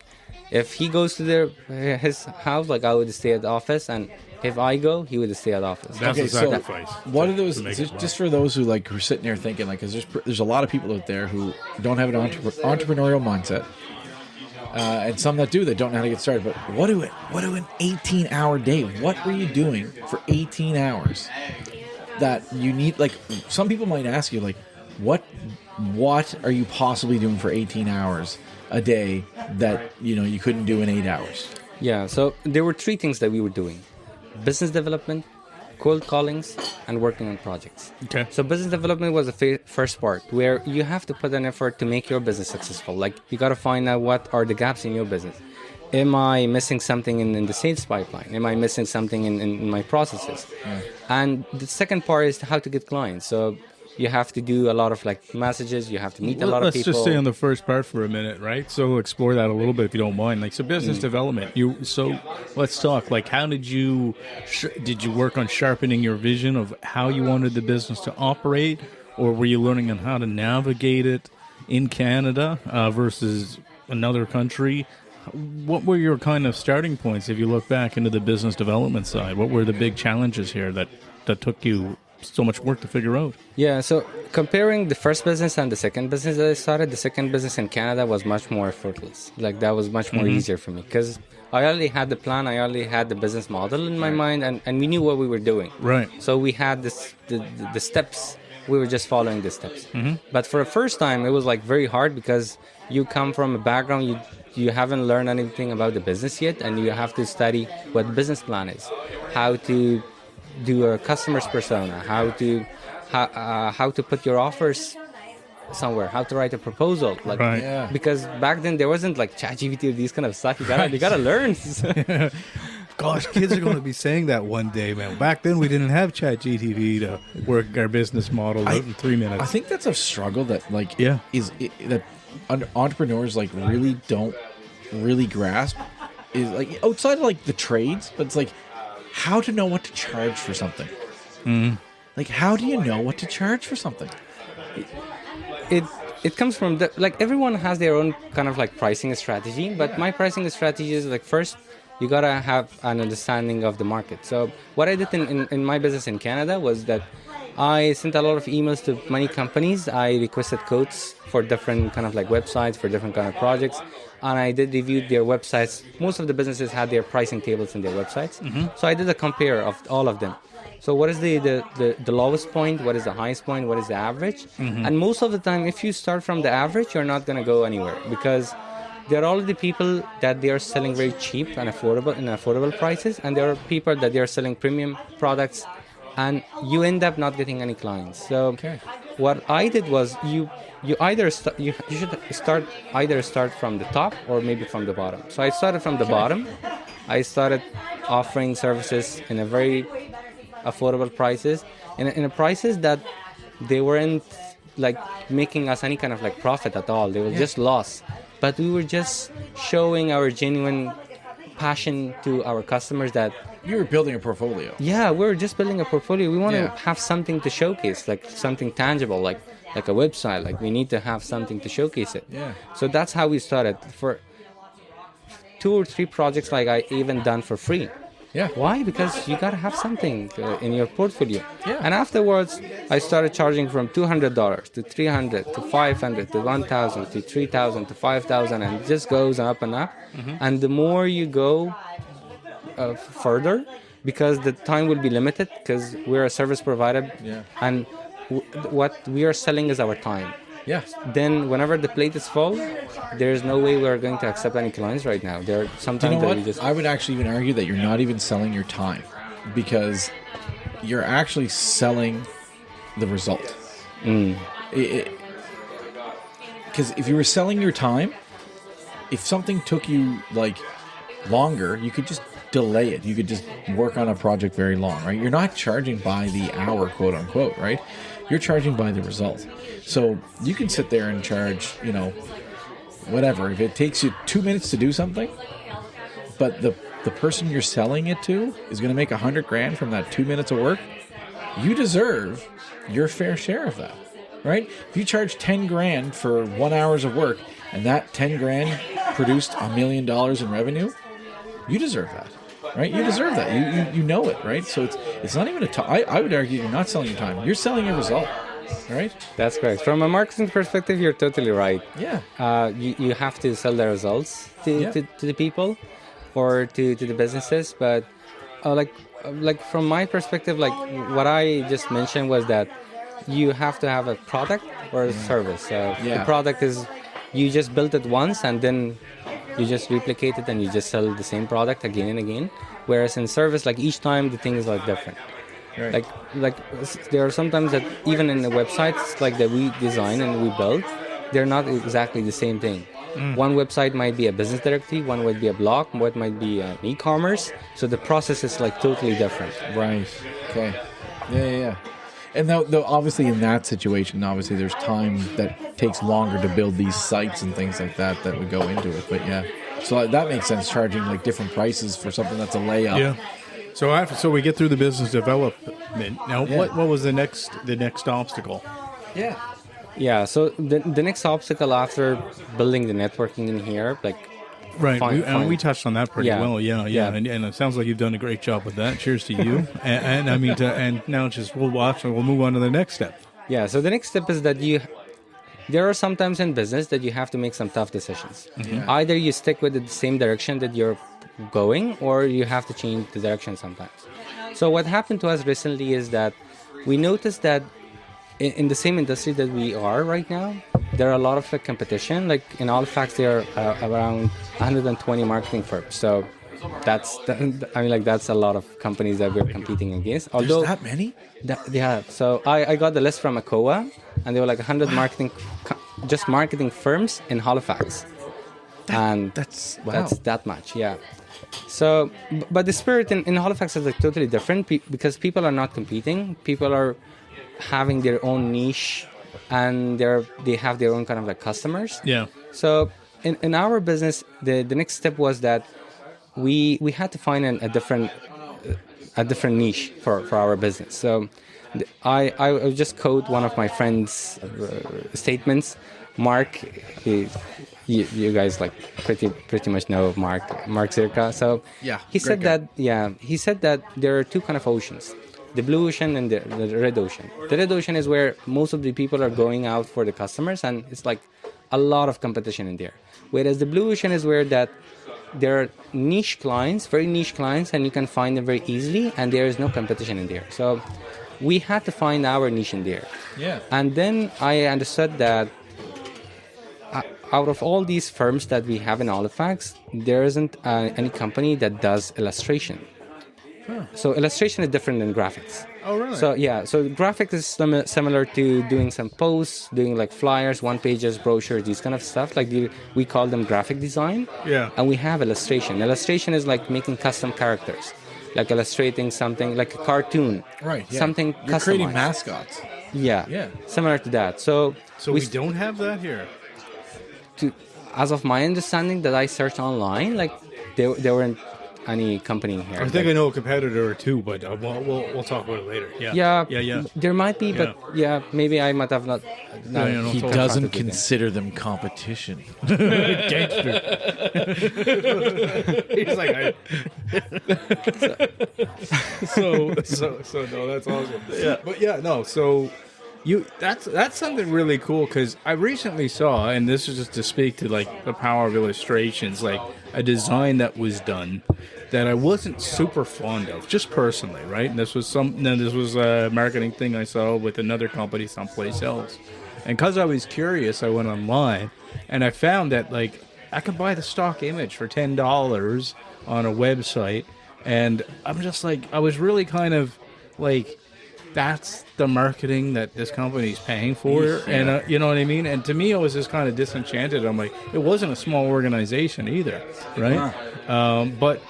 if he goes to his house, like I would stay at the office, and if I go, he would stay at the office. That's a sacrifice. What are those? Just for those who like who are sitting there thinking, like, because there's a lot of people out there who don't have an entrepreneurial mindset, and some that do, that don't know how to get started. But what do an 18-hour day? What were you doing for 18 hours? That you need, like, some people might ask you, like, what are you possibly doing for 18 hours a day that you couldn't do in 8 hours? Yeah, so there were 3 things that we were doing: business development, cold callings, and working on projects. Okay. So business development was the first part, where you have to put an effort to make your business successful. Like, you got to find out what are the gaps in your business. Am I missing something in the sales pipeline? Am I missing something in my processes? Yeah. And the second part is how to get clients. So you have to do a lot of like messages. You have to meet a lot of people. Let's just stay on the first part for a minute, right? So we'll explore that a little bit if you don't mind. Like, so business development. So let's talk. Like, how did you work on sharpening your vision of how you wanted the business to operate, or were you learning on how to navigate it in Canada versus another country? What were your kind of starting points if you look back into the business development side? What were the big challenges here that took you so much work to figure out? Yeah, so comparing the first business and the second business that I started, the second business in Canada was much more effortless. Like, that was much more easier for me because I already had the plan, I already had the business model in my mind, and we knew what we were doing. Right. So we had the steps. We were just following the steps. But for the first time, it was like very hard because you come from a background, you haven't learned anything about the business yet, and you have to study what the business plan is, how to do a customer's persona, how to put your offers somewhere, how to write a proposal, like, right. Yeah. Because back then there wasn't like ChatGPT or these kind of stuff. You gotta learn. Gosh, kids are going to be saying that one day, man. Back then we didn't have ChatGPT to work our business model out in 3 minutes. I think that's a struggle that that entrepreneurs like really don't really grasp, is like outside of like the trades, but it's like how to know what to charge for something. Like, how do you know what to charge for something? It comes from like everyone has their own kind of like pricing strategy, but my pricing strategy is like, first you gotta have an understanding of the market. So what I did in my business in Canada was that I sent a lot of emails to many companies. I requested quotes for different kind of like websites, for different kind of projects. and I did review their websites. Most of the businesses had their pricing tables in their websites. So I did a compare of all of them. So what is the lowest point? What is the highest point? What is the average? And most of the time, if you start from the average, you're not going to go anywhere, because there are already people that they are selling very cheap and affordable prices, and there are people that they are selling premium products, and you end up not getting any clients. So what I did was you should start from the top or maybe from the bottom. So I started from the bottom. I started offering services in a very affordable prices, in a prices that they weren't like making us any kind of like profit at all. They were just loss, but we were just showing our genuine passion to our customers that You were building a portfolio. yeah, we're just building a portfolio. We want to have something to showcase, like something tangible, like a website. Like we need to have something to showcase it. Yeah. So that's how we started. For 2 or 3 projects, like I even done for free. Yeah. Why? Because you gotta have something in your portfolio. Yeah. And afterwards, I started charging from $200 to $300 to $500 to $1,000 to $3,000 to $5,000, and it just goes up and up. And the more you go further, because the time will be limited, because we're a service provider, and what we are selling is our time. Yeah. Then whenever the plate is full, there's no way we're going to accept any clients right now. There are sometimes You know that what? we just I would actually even argue that you're not even selling your time, because you're actually selling the result. Because if you were selling your time, if something took you like longer, you could just delay it. You could just work on a project very long, right? You're not charging by the hour, quote unquote, right? You're charging by the result. So you can sit there and charge, whatever. If it takes you 2 minutes to do something, but the person you're selling it to is going to make $100,000 from that 2 minutes of work, you deserve your fair share of that, right? If you charge $10,000 for 1 hour's of work, and that $10,000 produced $1 million in revenue, you deserve that, right? You deserve that. You know it, right? So it's not even I would argue you're not selling your time. You're selling a result, right? That's correct. From a marketing perspective, you're totally right. Yeah. You have to sell the results to the people or to the businesses. But like from my perspective, like what I just mentioned was that you have to have a product or a service. So the product is you just built it once and then you just replicate it and you just sell the same product again and again. Whereas in service, like each time the thing is like different. Right. Like there are sometimes that even in the websites like that we design and we build, they're not exactly the same thing. One website might be a business directory, one might be a blog, one might be an e-commerce. So the process is like totally different. Right. Okay. Yeah. And though obviously in that situation, obviously there's time that takes longer to build these sites and things like that would go into it. But yeah, so that makes sense, charging like different prices for something that's a layup. Yeah. So we get through the business development. Now, what was the next obstacle? Yeah. Yeah. So the next obstacle after building the networking in here, like. Right, we touched on that pretty well. Yeah. And it sounds like you've done a great job with that. Cheers to you. and I mean, and now we'll move on to the next step. Yeah. So the next step is that there are sometimes in business that you have to make some tough decisions. Either you stick with the same direction that you're going, or you have to change the direction sometimes. So what happened to us recently is that we noticed that in the same industry that we are right now, there are a lot of competition. Like in Halifax, there are around 120 marketing firms. So that's a lot of companies that we're competing against. Although there's that many? Yeah. So I got the list from ACOA, and there were like 100 marketing firms in Halifax. That's that much. Yeah. So, but the spirit in Halifax is like totally different because people are not competing. People are having their own niche, and they have their own kind of like customers. Yeah. So in our business, the next step was that we had to find a different niche for our business. So I just quote one of my friend's statements. Mark, you guys like pretty much know Mark Zirka. So he said that there are two kind of oceans. The blue ocean and the red ocean. The red ocean is where most of the people are going out for the customers, and it's like a lot of competition in there. Whereas the blue ocean is where that there are niche clients, very niche clients, and you can find them very easily, and there is no competition in there. So we had to find our niche in there. Yeah. And then I understood that out of all these firms that we have in Halifax, there isn't any company that does illustration. Huh. So illustration is different than graphics. Oh, really? So yeah, so graphics is similar to doing some posts, doing like flyers, one pages, brochures, these kind of stuff. Like we call them graphic design. Yeah. And we have illustration. Illustration is like making custom characters, like illustrating something like a cartoon. Right. Yeah. Something You're customized. creating mascots. Yeah. Yeah. Similar to that. So we don't have that here. As of my understanding that I searched online, like there weren't any company here. I think I know a competitor or two, but we'll talk about it later. Yeah. There might be, but maybe I might have not. He doesn't consider them competition. Gangster. He's like, so no, that's awesome. Yeah, but yeah, no, so. That's something really cool because I recently saw, and this is just to speak to like the power of illustrations, like a design that was done that I wasn't super fond of, just personally, right? And this was a marketing thing I saw with another company someplace else, and because I was curious, I went online and I found that like I could buy the stock image for $10 on a website, and I'm just like, I was really kind of like, that's the marketing that this company's paying for, and you know what I mean. And to me, I was just kind of disenchanted. I'm like, it wasn't a small organization either, right? But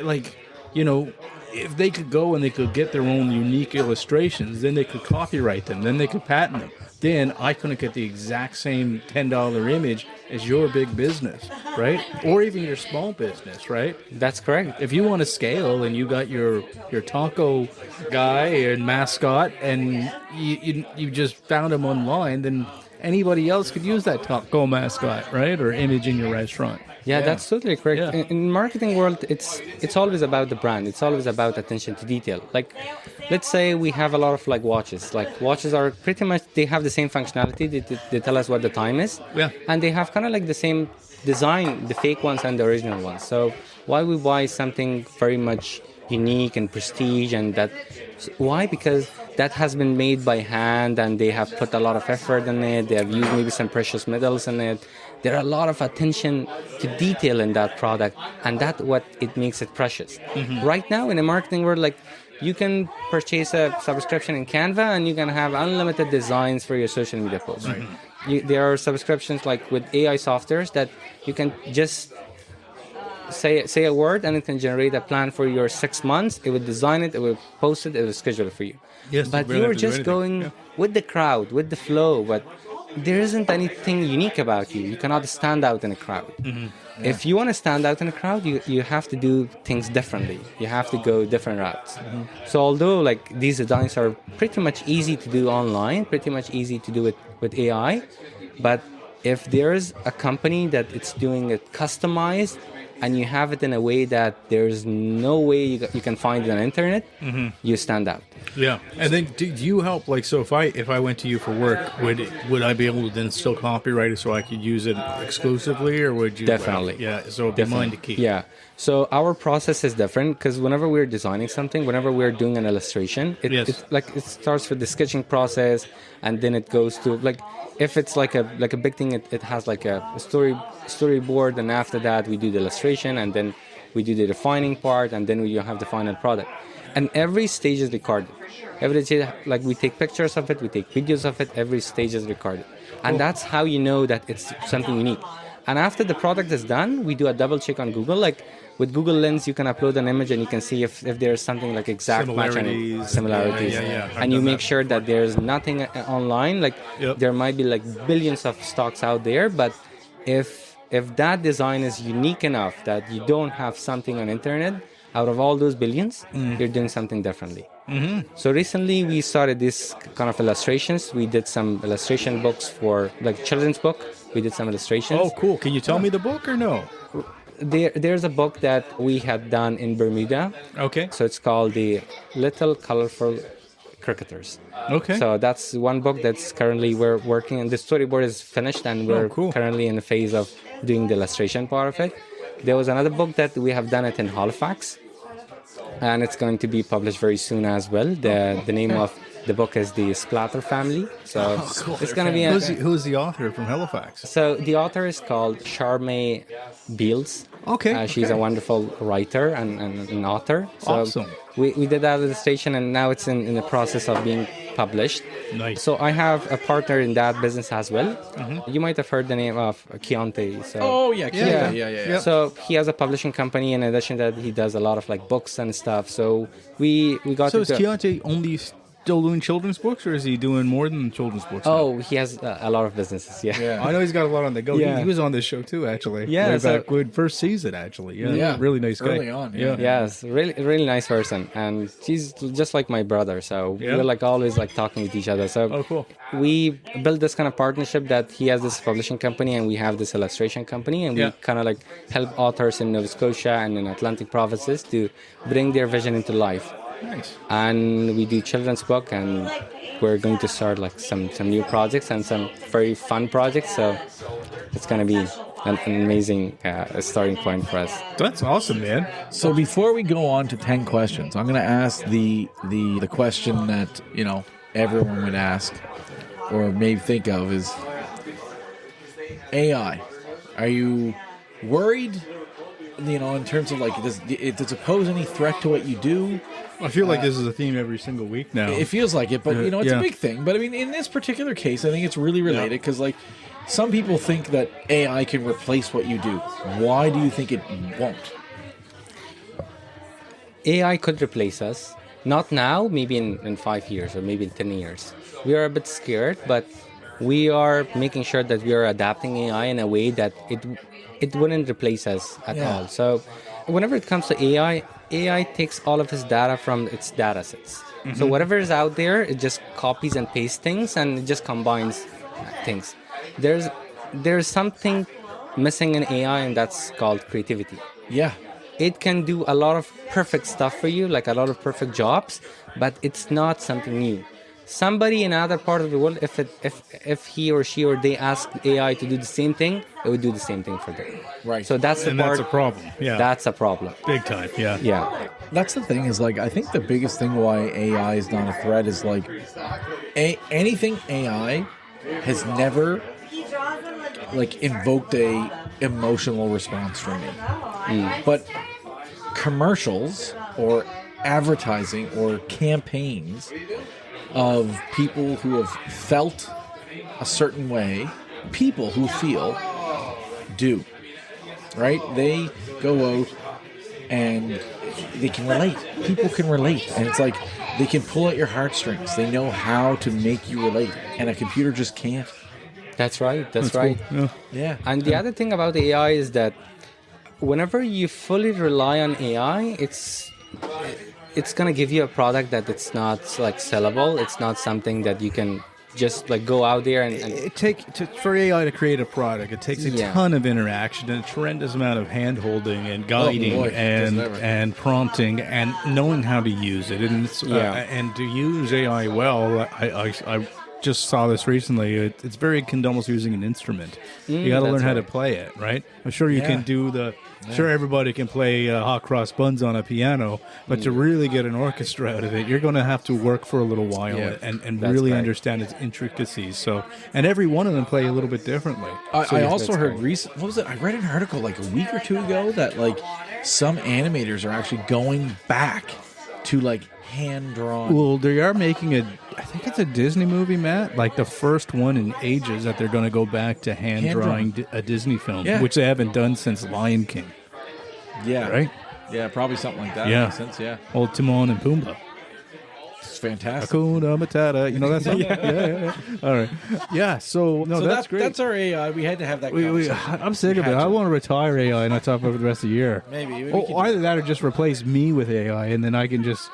like, you know, if they could go and they could get their own unique illustrations, then they could copyright them, then they could patent them. Then I couldn't get the exact same $10 image as your big business, right? Or even your small business, right? That's correct. If you want to scale and you got your taco guy and mascot and you just found him online, then anybody else could use that taco mascot, right? Or image in your restaurant. Yeah, that's totally correct. Yeah. In marketing world, it's always about the brand. It's always about attention to detail. Like, let's say we have a lot of like watches. Like watches are pretty much, they have the same functionality. They tell us what the time is. Yeah. And they have kind of like the same design, the fake ones and the original ones. So why we buy something very much unique and prestige and that? Why? Because that has been made by hand and they have put a lot of effort in it. They have used maybe some precious metals in it. There are a lot of attention to detail in that product, and that's what it makes it precious. Mm-hmm. Right now in the marketing world, like you can purchase a subscription in Canva and you can have unlimited designs for your social media posts. Right. There are subscriptions like with AI softwares that you can just say a word and it can generate a plan for your 6 months. It would design it, it would post it, it would schedule it for you. Yes, but really you're just going with the crowd, with the flow, but there isn't anything unique about you. You cannot stand out in a crowd. Mm-hmm. Yeah. If you want to stand out in a crowd, you have to do things differently. You have to go different routes. Mm-hmm. So although like these designs are pretty much easy to do online, pretty much easy to do it with AI, but if there's a company that it's doing it customized and you have it in a way that there's no way you can find it on the internet, mm-hmm. you stand out. Yeah, and then do you help? Like, so if I went to you for work, would I be able to then still copyright it so I could use it exclusively, or would you? Definitely. Yeah, so it'd be mine to keep. Yeah. So our process is different because whenever we're designing something, whenever we're doing an illustration, it starts with the sketching process, and then it goes to like. If it's like a big thing, it has like a storyboard, and after that we do the illustration, and then we do the refining part, and then we have the final product. And every stage is recorded. Every stage, like we take pictures of it, we take videos of it. Every stage is recorded, and that's how you know that it's something unique. And after the product is done, we do a double check on Google. Like with Google Lens, you can upload an image and you can see if there's something like exact match on it, similarities. And you make sure that there's nothing online. Like there might be like billions of stocks out there, but if that design is unique enough that you don't have something on internet, out of all those billions, you're doing something differently. Mm-hmm. So recently we started this kind of illustrations. We did some illustration books for like children's book. We did some illustrations. Oh, cool. Can you tell me the book or no? There's a book that we had done in Bermuda. Okay. So it's called The Little Colorful cricketers. Okay. So that's one book that's currently we're working, and the storyboard is finished, and we're cool. currently in the phase of doing the illustration part of it. There was another book that we have done it in Halifax, and it's going to be published very soon as well. The name of the book is The Splatter Family. So it's going to be Who's the author from Halifax? So the author is called Charmaine Beals. Okay. She's a wonderful writer and an author. So Awesome. we did that illustration, and now it's in the process of being published. Nice. So I have a partner in that business as well. You might have heard the name of Keontae. So Oh yeah, yeah. So he has a publishing company. In addition to that, he does a lot of like books and stuff. So we got So to is Keontae only still doing children's books, or is he doing more than children's books? Oh, he has a lot of businesses. Yeah. I know he's got a lot on the go. Yeah. He was on this show too, actually. Yeah, Way so- back with first season, actually. Yeah, Yeah. really nice guy. Early on, yeah. Yes, really nice person, and she's just like my brother. So Yeah. we're like always like talking with each other. So Oh, cool. we built this kind of partnership that he has this publishing company and we have this illustration company, and we Yeah. kind of like help authors in Nova Scotia and in Atlantic provinces to bring their vision into life. Nice. And we do children's book, and we're going to start like some new projects and some very fun projects. So it's going to be an amazing starting point for us. That's awesome, man. So before we go on to 10 questions, I'm going to ask the question that, you know, everyone would ask or maybe think of is AI. Are you worried, you know, in terms of like, does it pose any threat to what you do? I feel like this is a theme every single week now. It feels like it, but you know, it's Yeah. a big thing. But I mean, in this particular case, I think it's really related because like some people think that AI can replace what you do. Why do you think it won't? AI could replace us. Not now, maybe in 5 years or maybe in 10 years. We are a bit scared, but we are making sure that we are adapting AI in a way that it wouldn't replace us at all. So whenever it comes to AI takes all of its data from its data sets. So whatever is out there, it just copies and pastes things, and it just combines things. There's something missing in AI, and that's called creativity. Yeah. It can do a lot of perfect stuff for you, like a lot of perfect jobs, but it's not something new. Somebody in another part of the world, if he or she or they ask AI to do the same thing, it would do the same thing for them. Right. So that's the and part. that's a problem. Yeah. That's a problem. big time. Yeah. Yeah. That's the thing is like I think the biggest thing why AI is not a threat is like anything AI has never like invoked a emotional response from me. But commercials or advertising or campaigns of people who have felt a certain way, people who feel do, right? They go out and they can relate. People can relate. And it's like they can pull at your heartstrings. They know how to make you relate. And a computer just can't. That's right. That's right. Cool. Yeah. Yeah. And the other thing about AI is that whenever you fully rely on AI, it's gonna give you a product that it's not like sellable. It's not something that you can just like go out there and For AI to create a product, it takes a Yeah. ton of interaction and a tremendous amount of hand-holding and guiding boy, does never. and prompting and knowing how to use it. And it's, and to use AI well, I just saw this recently. It's very akin to almost using an instrument. You got to learn that's how to right. play it, right? I'm sure you can do the. Sure, everybody can play hot cross buns on a piano, but to really get an orchestra out of it, you're going to have to work for a little while and That's really right. understand its intricacies. So, and every one of them play a little bit differently. I also that's heard great. what was it? I read an article like a week or two ago that like some animators are actually going back to like hand drawn. Well, they are making I think it's a Disney movie, Matt, like the first one in ages that they're going to go back to hand drawing a Disney film, Yeah. which they haven't done since Lion King, Yeah. right? Yeah, probably something like that. Yeah. Makes sense. Yeah. Old Timon and Pumbaa. It's fantastic. Hakuna Matata. You know that song? yeah. All right. Yeah, so, no, So that's great. That's our AI. We had to have that conversation. I'm sick of it. I want to retire AI and not talk about it the rest of the year. Maybe we Oh, can do either that or just replace me with AI, and then I can just,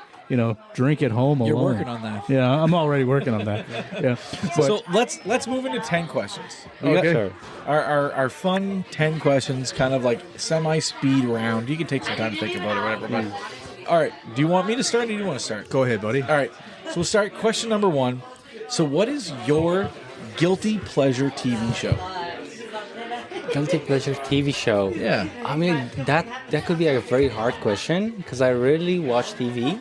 drink at home alone. You're working on that. Yeah, I'm already working on that. Yeah. But, So let's move into 10 questions. We got Okay. Sure. Our fun 10 questions, kind of like semi-speed round. You can take some time to think about it, whatever. But all right, do you want me to start or do you want to start? go ahead, buddy. All right. So we'll start question number 1. So what is your guilty pleasure TV show? Guilty pleasure TV show. Yeah. I mean, that could be a very hard question because I rarely watch TV.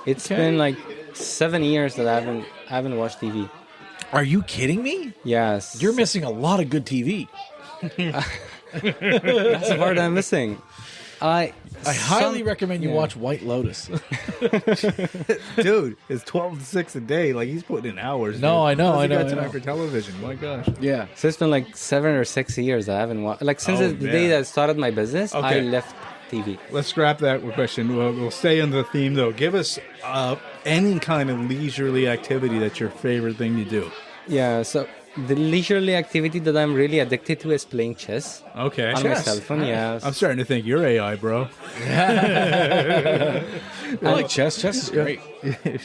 It's been like 7 years that I haven't watched TV. Are you kidding me? Yes. You're missing a lot of good TV. That's the part I'm missing. I highly recommend you watch White Lotus. Dude, it's 12 to 6 a day. Like, he's putting in hours. No, I know. Got time for television. My gosh. Yeah. So it's been like 7 or 6 years that I haven't watched. Like since the day that I started my business, I left TV. Let's scrap that question. We'll stay on the theme, though. Give us any kind of leisurely activity that's your favorite thing to do. Yeah, so the leisurely activity that I'm really addicted to is playing chess. Okay. On my cell phone, yeah. I'm starting to think you're AI, bro. I like chess. Chess is great.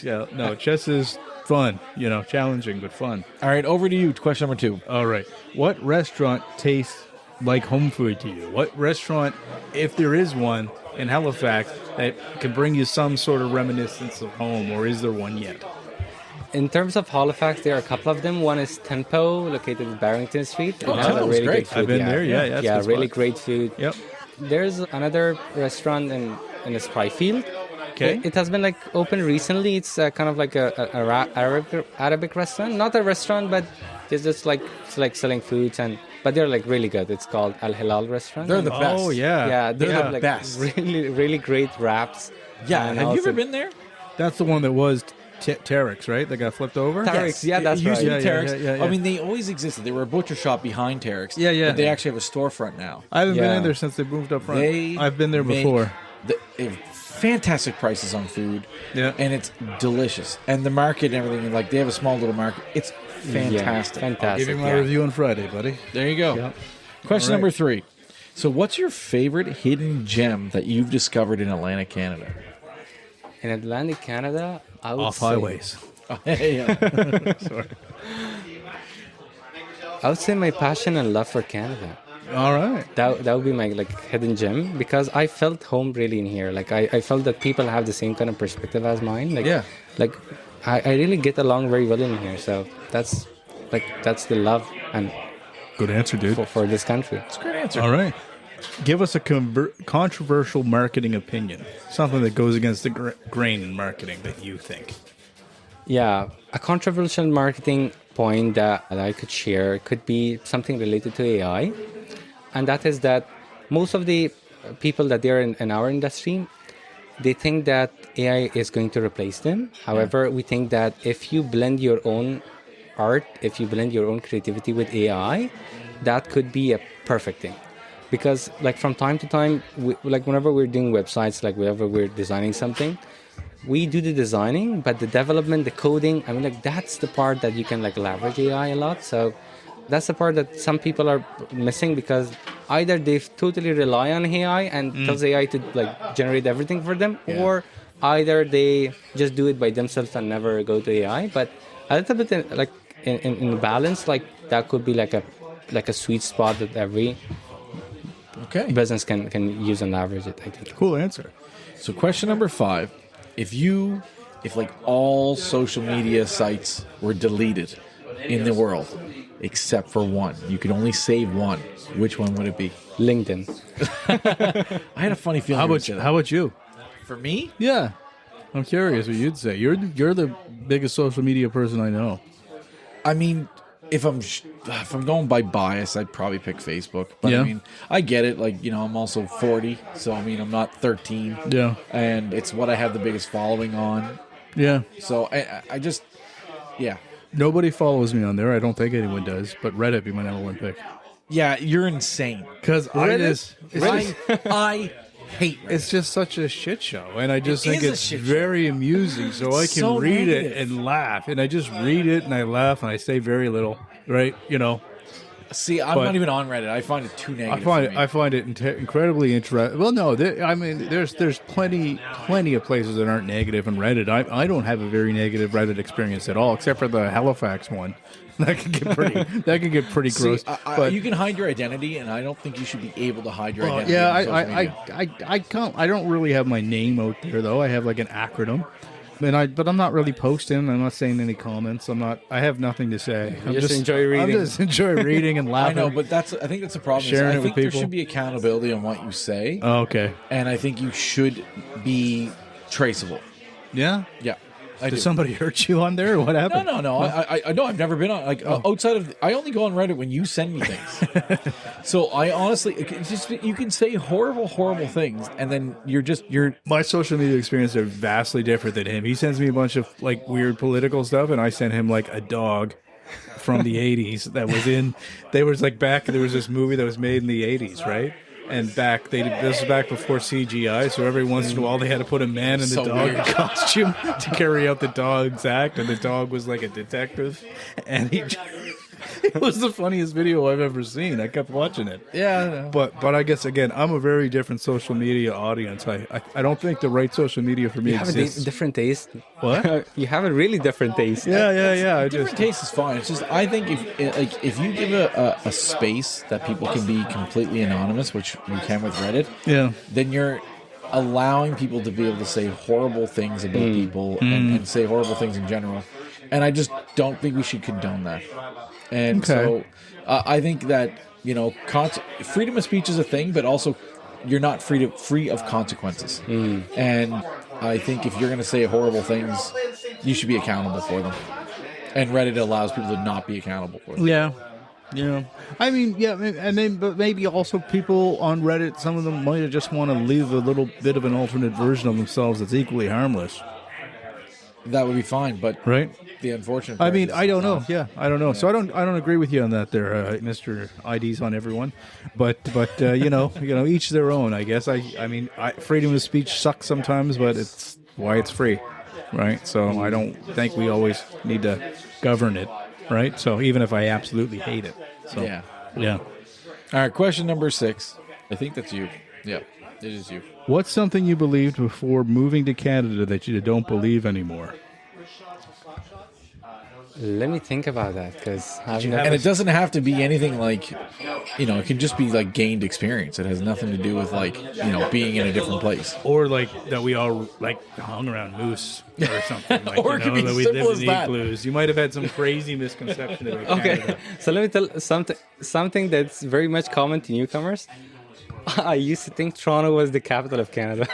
Yeah, no, chess is fun. You know, challenging, but fun. All right, over to you. Question number 2. All right. What restaurant tastes like home food to you? What restaurant, if there is one in Halifax, that can bring you some sort of reminiscence of home, or is there one yet? In terms of Halifax, there are a couple of them. One is Tempo, located in Barrington Street. It has a Tempo's really great. good food. I've been there, yeah. That's Yeah, a good really spot. great food. Yep. There's another restaurant in the Spryfield. Okay. It has been like open recently. It's kind of like a Arabic restaurant. Not a restaurant, but it's just like selling foods, but they're like really good. It's called Al Hilal Restaurant. They're the best. Oh, yeah. Yeah, they They're have the like best. really, really great wraps. Yeah. And Have you also- ever been there? That's the one that was Tarek's, right? That got flipped over? Tarek's, yeah, that's it used right. to be Yeah, Tarek's. yeah. I mean, they always existed. They were a butcher shop behind Tarek's. Yeah, yeah. But they actually have a storefront now. I haven't been Yeah. in there since they moved up front. They I've been there make before. Fantastic prices on food. Yeah. And it's delicious. And the market and everything, like they have a small little market. It's fantastic. Yeah, fantastic. Give you my yeah. review on Friday, buddy. There you go. Yeah. Question All right. number 3. So what's your favorite hidden gem that you've discovered in Atlantic, Canada? In Atlantic Canada, I would Off say, highways. Yeah. Sorry. I would say my passion and love for Canada. All right. That would be my like hidden gem because I felt home really in here. Like I felt that people have the same kind of perspective as mine. Like Yeah. Like I really get along very well in here. So that's the love and Good answer, dude. for this country. It's a great answer. All right. Give us a controversial marketing opinion. Something that goes against the grain in marketing that you think. Yeah, a controversial marketing point that I could share could be something related to AI. And that is that most of the people that they're in our industry, they think that AI is going to replace them. However, we think that if you blend your own art, if you blend your own creativity with AI, that could be a perfect thing. Because like from time to time, like whenever we're doing websites, like whenever we're designing something, we do the designing, but the development, the coding, I mean, like that's the part that you can like leverage AI a lot. So that's the part that some people are missing because either they totally rely on AI and tells AI to like generate everything for them, or either they just do it by themselves and never go to AI. But a little bit in balance, like that could be like a sweet spot that every business can use and leverage it, I think. Cool answer. So question number 5, if like all social media sites were deleted in the world except for one, you could only save one, which one would it be? LinkedIn. I had a funny feeling. How about you? For me? Yeah. I'm curious what you'd say. You're the biggest social media person I know. I mean, if I'm going by bias, I'd probably pick Facebook. But Yeah. I mean, I get it. Like, you know, I'm also 40, so I mean, I'm not 13. Yeah. And it's what I have the biggest following on. Yeah. So I just, yeah. Nobody follows me on there. I don't think anyone does. But Reddit be my number one pick. Yeah, you're insane. Because I hate Reddit. it's just such a shit show, and I just think is a it's shit show. very amusing. So I can so read negative. it and laugh, and I just read it and I laugh and I say very little. Right? You know. See, I'm But- not even on Reddit. I find it too I negative. find for me. I find it incredibly interesting. Well, no, I mean, there's plenty of places that aren't negative on Reddit. I don't have a very negative Reddit experience at all, except for the Halifax one. That could get pretty See, gross. But you can hide your identity, and I don't think you should be able to hide your well, identity. yeah, on social media. I don't really have my name out there though. I have like an acronym. but I'm not really posting. I'm not saying any comments. I have nothing to say. You just enjoy reading. I just enjoy reading and I laughing. know, but I think that's the problem. Sharing I it think with there people. should be accountability on what you say, Oh, okay. and I think you should be traceable. Yeah. Yeah. I Did do. somebody hurt you on there, or what happened? No. I know. I've never been on outside of. I only go on Reddit when you send me things. So I honestly, it's just you can say horrible things, and then you're. My social media experience are vastly different than him. He sends me a bunch of like weird political stuff, and I send him like a dog from the 80s that was in. There was this movie that was made in the 80s, right? And this was back before CGI, so every once in a while they had to put a man in the So dog weird. costume to carry out the dog's act, and the dog was like a detective, and it was the funniest video I've ever seen. I kept watching it. Yeah. I know. But I guess again, I'm a very different social media audience. I don't think the right social media for me You have exists. a different taste. What? You have a really different taste. Yeah. I Different just taste is fine. It's just I think if you give a space that people can be completely anonymous, which you can with Reddit, then you're allowing people to be able to say horrible things about people and say horrible things in general. And I just don't think we should condone that. And so I think that freedom of speech is a thing, but also you're not free of consequences. And I think if you're going to say horrible things, you should be accountable for them. And Reddit allows people to not be accountable for them. Yeah. I mean, but maybe also people on Reddit, some of them might just want to leave a little bit of an alternate version of themselves that's equally harmless. That would be fine, but Right? the unfortunate I part mean, is I don't know. not. Yeah, I don't know. So I don't agree with you on that, there, Mr. IDs on everyone. But each their own. I guess. I mean, freedom of speech sucks sometimes, but it's why it's free, right? So I don't think we always need to govern it, right? So even if I absolutely hate it, so Yeah. yeah. All right, question number 6. I think that's you. Yep, it is you. What's something you believed before moving to Canada that you don't believe anymore? Let me think about that, because I've And never. it doesn't have to be anything like, it can just be like gained experience. It has nothing to do with like, being in a different place. Or like that we all like hung around moose or something. Like, Or it could be that we simple live as in that. igloos. You might have had some crazy misconception about Okay, Canada. so let me tell something that's very much common to newcomers. I used to think Toronto was the capital of Canada.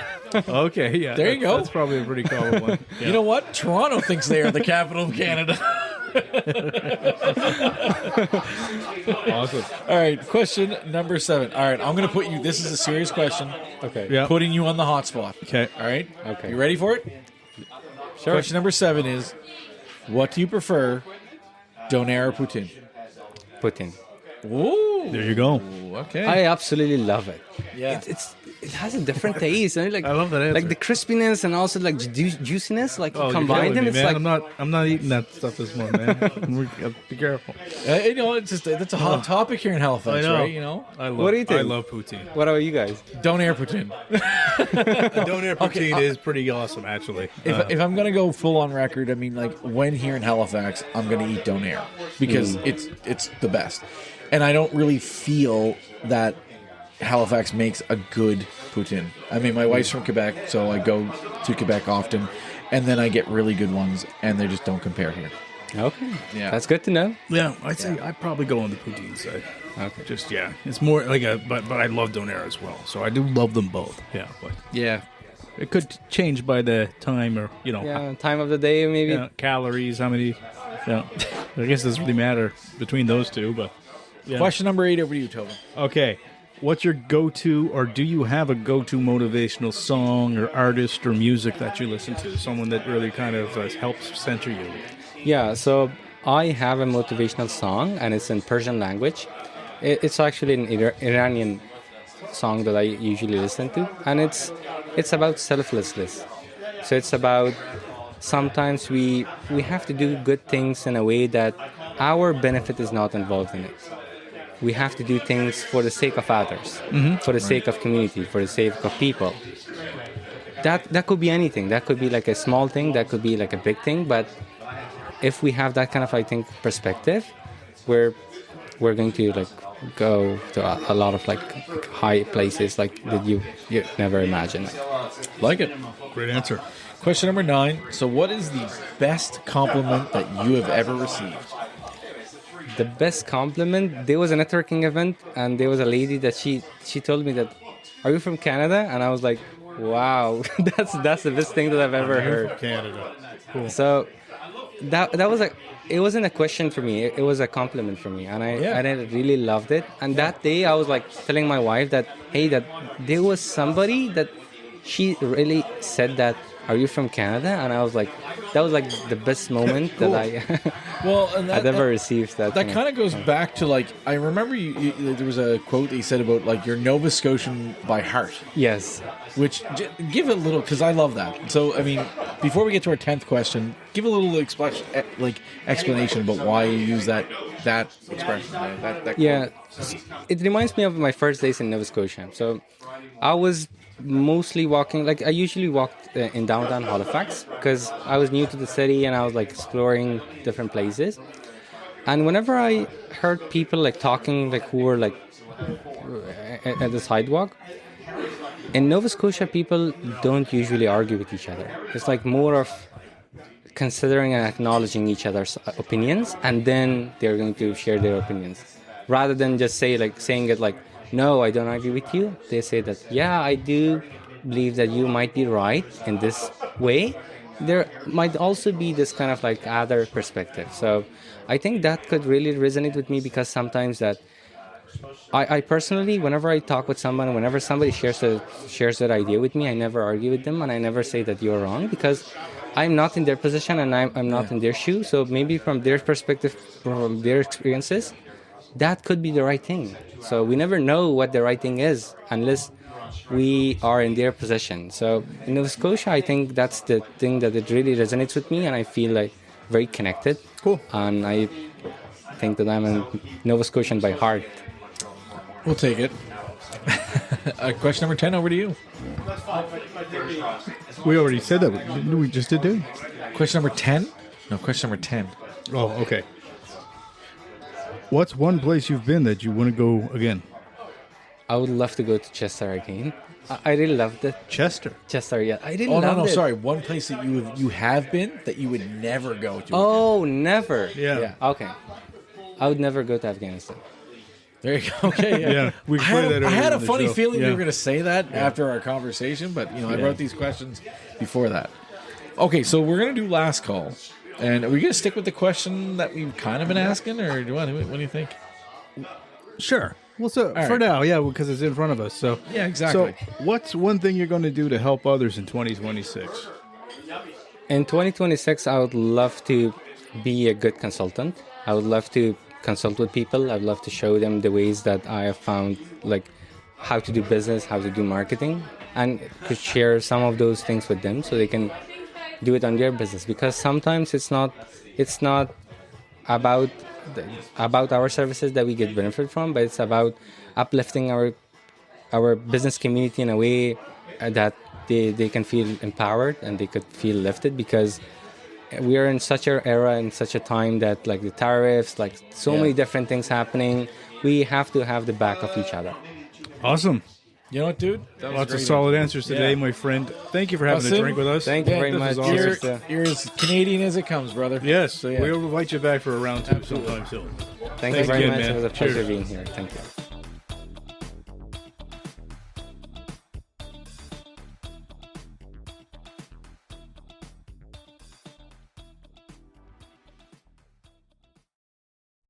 Okay, yeah. There you go. That's probably a pretty common one. Yeah. You know what? Toronto thinks they are the capital of Canada. Awesome. All right, question number 7. All right, I'm going to put you, this is a serious question. Okay. Yeah. Putting you on the hot spot. Okay. All right? Okay. You ready for it? Sure. Question number 7 is, what do you prefer, Donair or Poutine? Putin. Ooh. There you go. Okay. I absolutely love it. Yeah. It has a different taste. And like, I love that answer. Like the crispiness and also like juiciness. Like you you're combine killing them, me, it's man. like I'm not eating that stuff this morning, man. Be careful. it's just that's a hot topic here in Halifax, right? What do you think? I love poutine. What about you guys? Donair Poutine. Donair poutine is pretty awesome, actually. If I'm gonna go full on record, I mean, like when here in Halifax, I'm gonna eat Donair because it's the best, and I don't really feel that Halifax makes a good poutine. I mean, my wife's from Quebec, so I go to Quebec often, and then I get really good ones, and they just don't compare here. Okay. Yeah. That's good to know. Yeah, I'd say I'd probably go on the poutine side. Okay. Just it's more like but I love Donair as well, so I do love them both. Yeah, but Yeah. it could change by the time or Yeah, time of the day maybe. calories, how many. Yeah, I guess it doesn't really matter between those two, but yeah. Question number 8 over to you, Tobin. Okay. What's your go-to, or do you have a go-to motivational song or artist or music that you listen to? Someone that really kind of helps center you? Yeah, so I have a motivational song, and it's in Persian language. It's actually an Iranian song that I usually listen to, and it's about selflessness. So it's about sometimes we have to do good things in a way that our benefit is not involved in it. We have to do things for the sake of others, for the sake of community, for the sake of people. That could be anything. That could be like a small thing. That could be like a big thing. But if we have that kind of, I think, perspective, we're going to like go to a lot of like high places like that you never imagine. Like it. Great answer. Question number 9. So, what is the best compliment that you have ever received? The best compliment, there was a networking event and there was a lady that she told me that, are you from Canada? And I was like, wow, that's the best thing that I've ever heard. Canada. Cool. So that was like, it wasn't a question for me. It was a compliment for me. And I really loved it. And that day I was like telling my wife that, hey, that there was somebody that she really said that, are you from Canada? And I was like, that was like the best moment that I'd ever received. That kind of goes back to like, I remember there was a quote that you said about like you're Nova Scotian by heart. Yes. Which, give a little, because I love that. So, I mean, before we get to our 10th question, give a little explanation about why you use that expression. That yeah, it reminds me of my first days in Nova Scotia. So I was mostly walking, like I usually walked in downtown Halifax because I was new to the city and I was like exploring different places. And whenever I heard people like talking, like who were like at the sidewalk, in Nova Scotia, people don't usually argue with each other. It's like more of considering and acknowledging each other's opinions, and then they're going to share their opinions, rather than just saying it like, no, I don't agree with you. They say that, yeah, I do believe that you might be right in this way. There might also be this kind of like other perspective. So I think that could really resonate with me, because sometimes that I personally, whenever I talk with someone, whenever somebody shares that idea with me, I never argue with them and I never say that you're wrong, because I'm not in their position and I'm not in their shoes. So maybe from their perspective, from their experiences, that could be the right thing. So we never know what the right thing is unless we are in their position. So in Nova Scotia, I think that's the thing that it really resonates with me, and I feel like very connected. Cool. And I think that I'm a Nova Scotian by heart. We'll take it. Question number 10, over to you. We already said that. We just did do. Question number 10? No, question number 10. Oh, okay. What's one place you've been that you want to go again? I would love to go to Chester again. I really loved it. Chester, yeah. I really loved it. it. Sorry. One place that you have been that you would never go to. Oh, never. Yeah. Okay. I would never go to Afghanistan. There you go. Okay, yeah. I had a funny feeling you were going to say that after our conversation, but I wrote these questions before that. Okay, so we're going to do last call. And are we going to stick with the question that we've kind of been asking, or what do you think? Sure. Well, so right. for now, yeah, because it's in front of us. So yeah, exactly. So what's one thing you're going to do to help others in 2026? In 2026, I would love to be a good consultant. I would love to consult with people. I'd love to show them the ways that I have found, like how to do business, how to do marketing, and to share some of those things with them so they can do it on their business. Because sometimes it's not about our services that we get benefit from, but it's about uplifting our business community in a way that they can feel empowered and they could feel lifted, because we are in such an era, in such a time that like the tariffs, like so many different things happening, we have to have the back of each other. Awesome. You know what, dude? Lots of solid answers today, my friend. Thank you for having a drink with us. Thank you very much. Awesome. You're as Canadian as it comes, brother. Yes. So, we'll invite you back for a round 2 sometime soon. Thank you very much. Man. It was a pleasure being here. Thank you.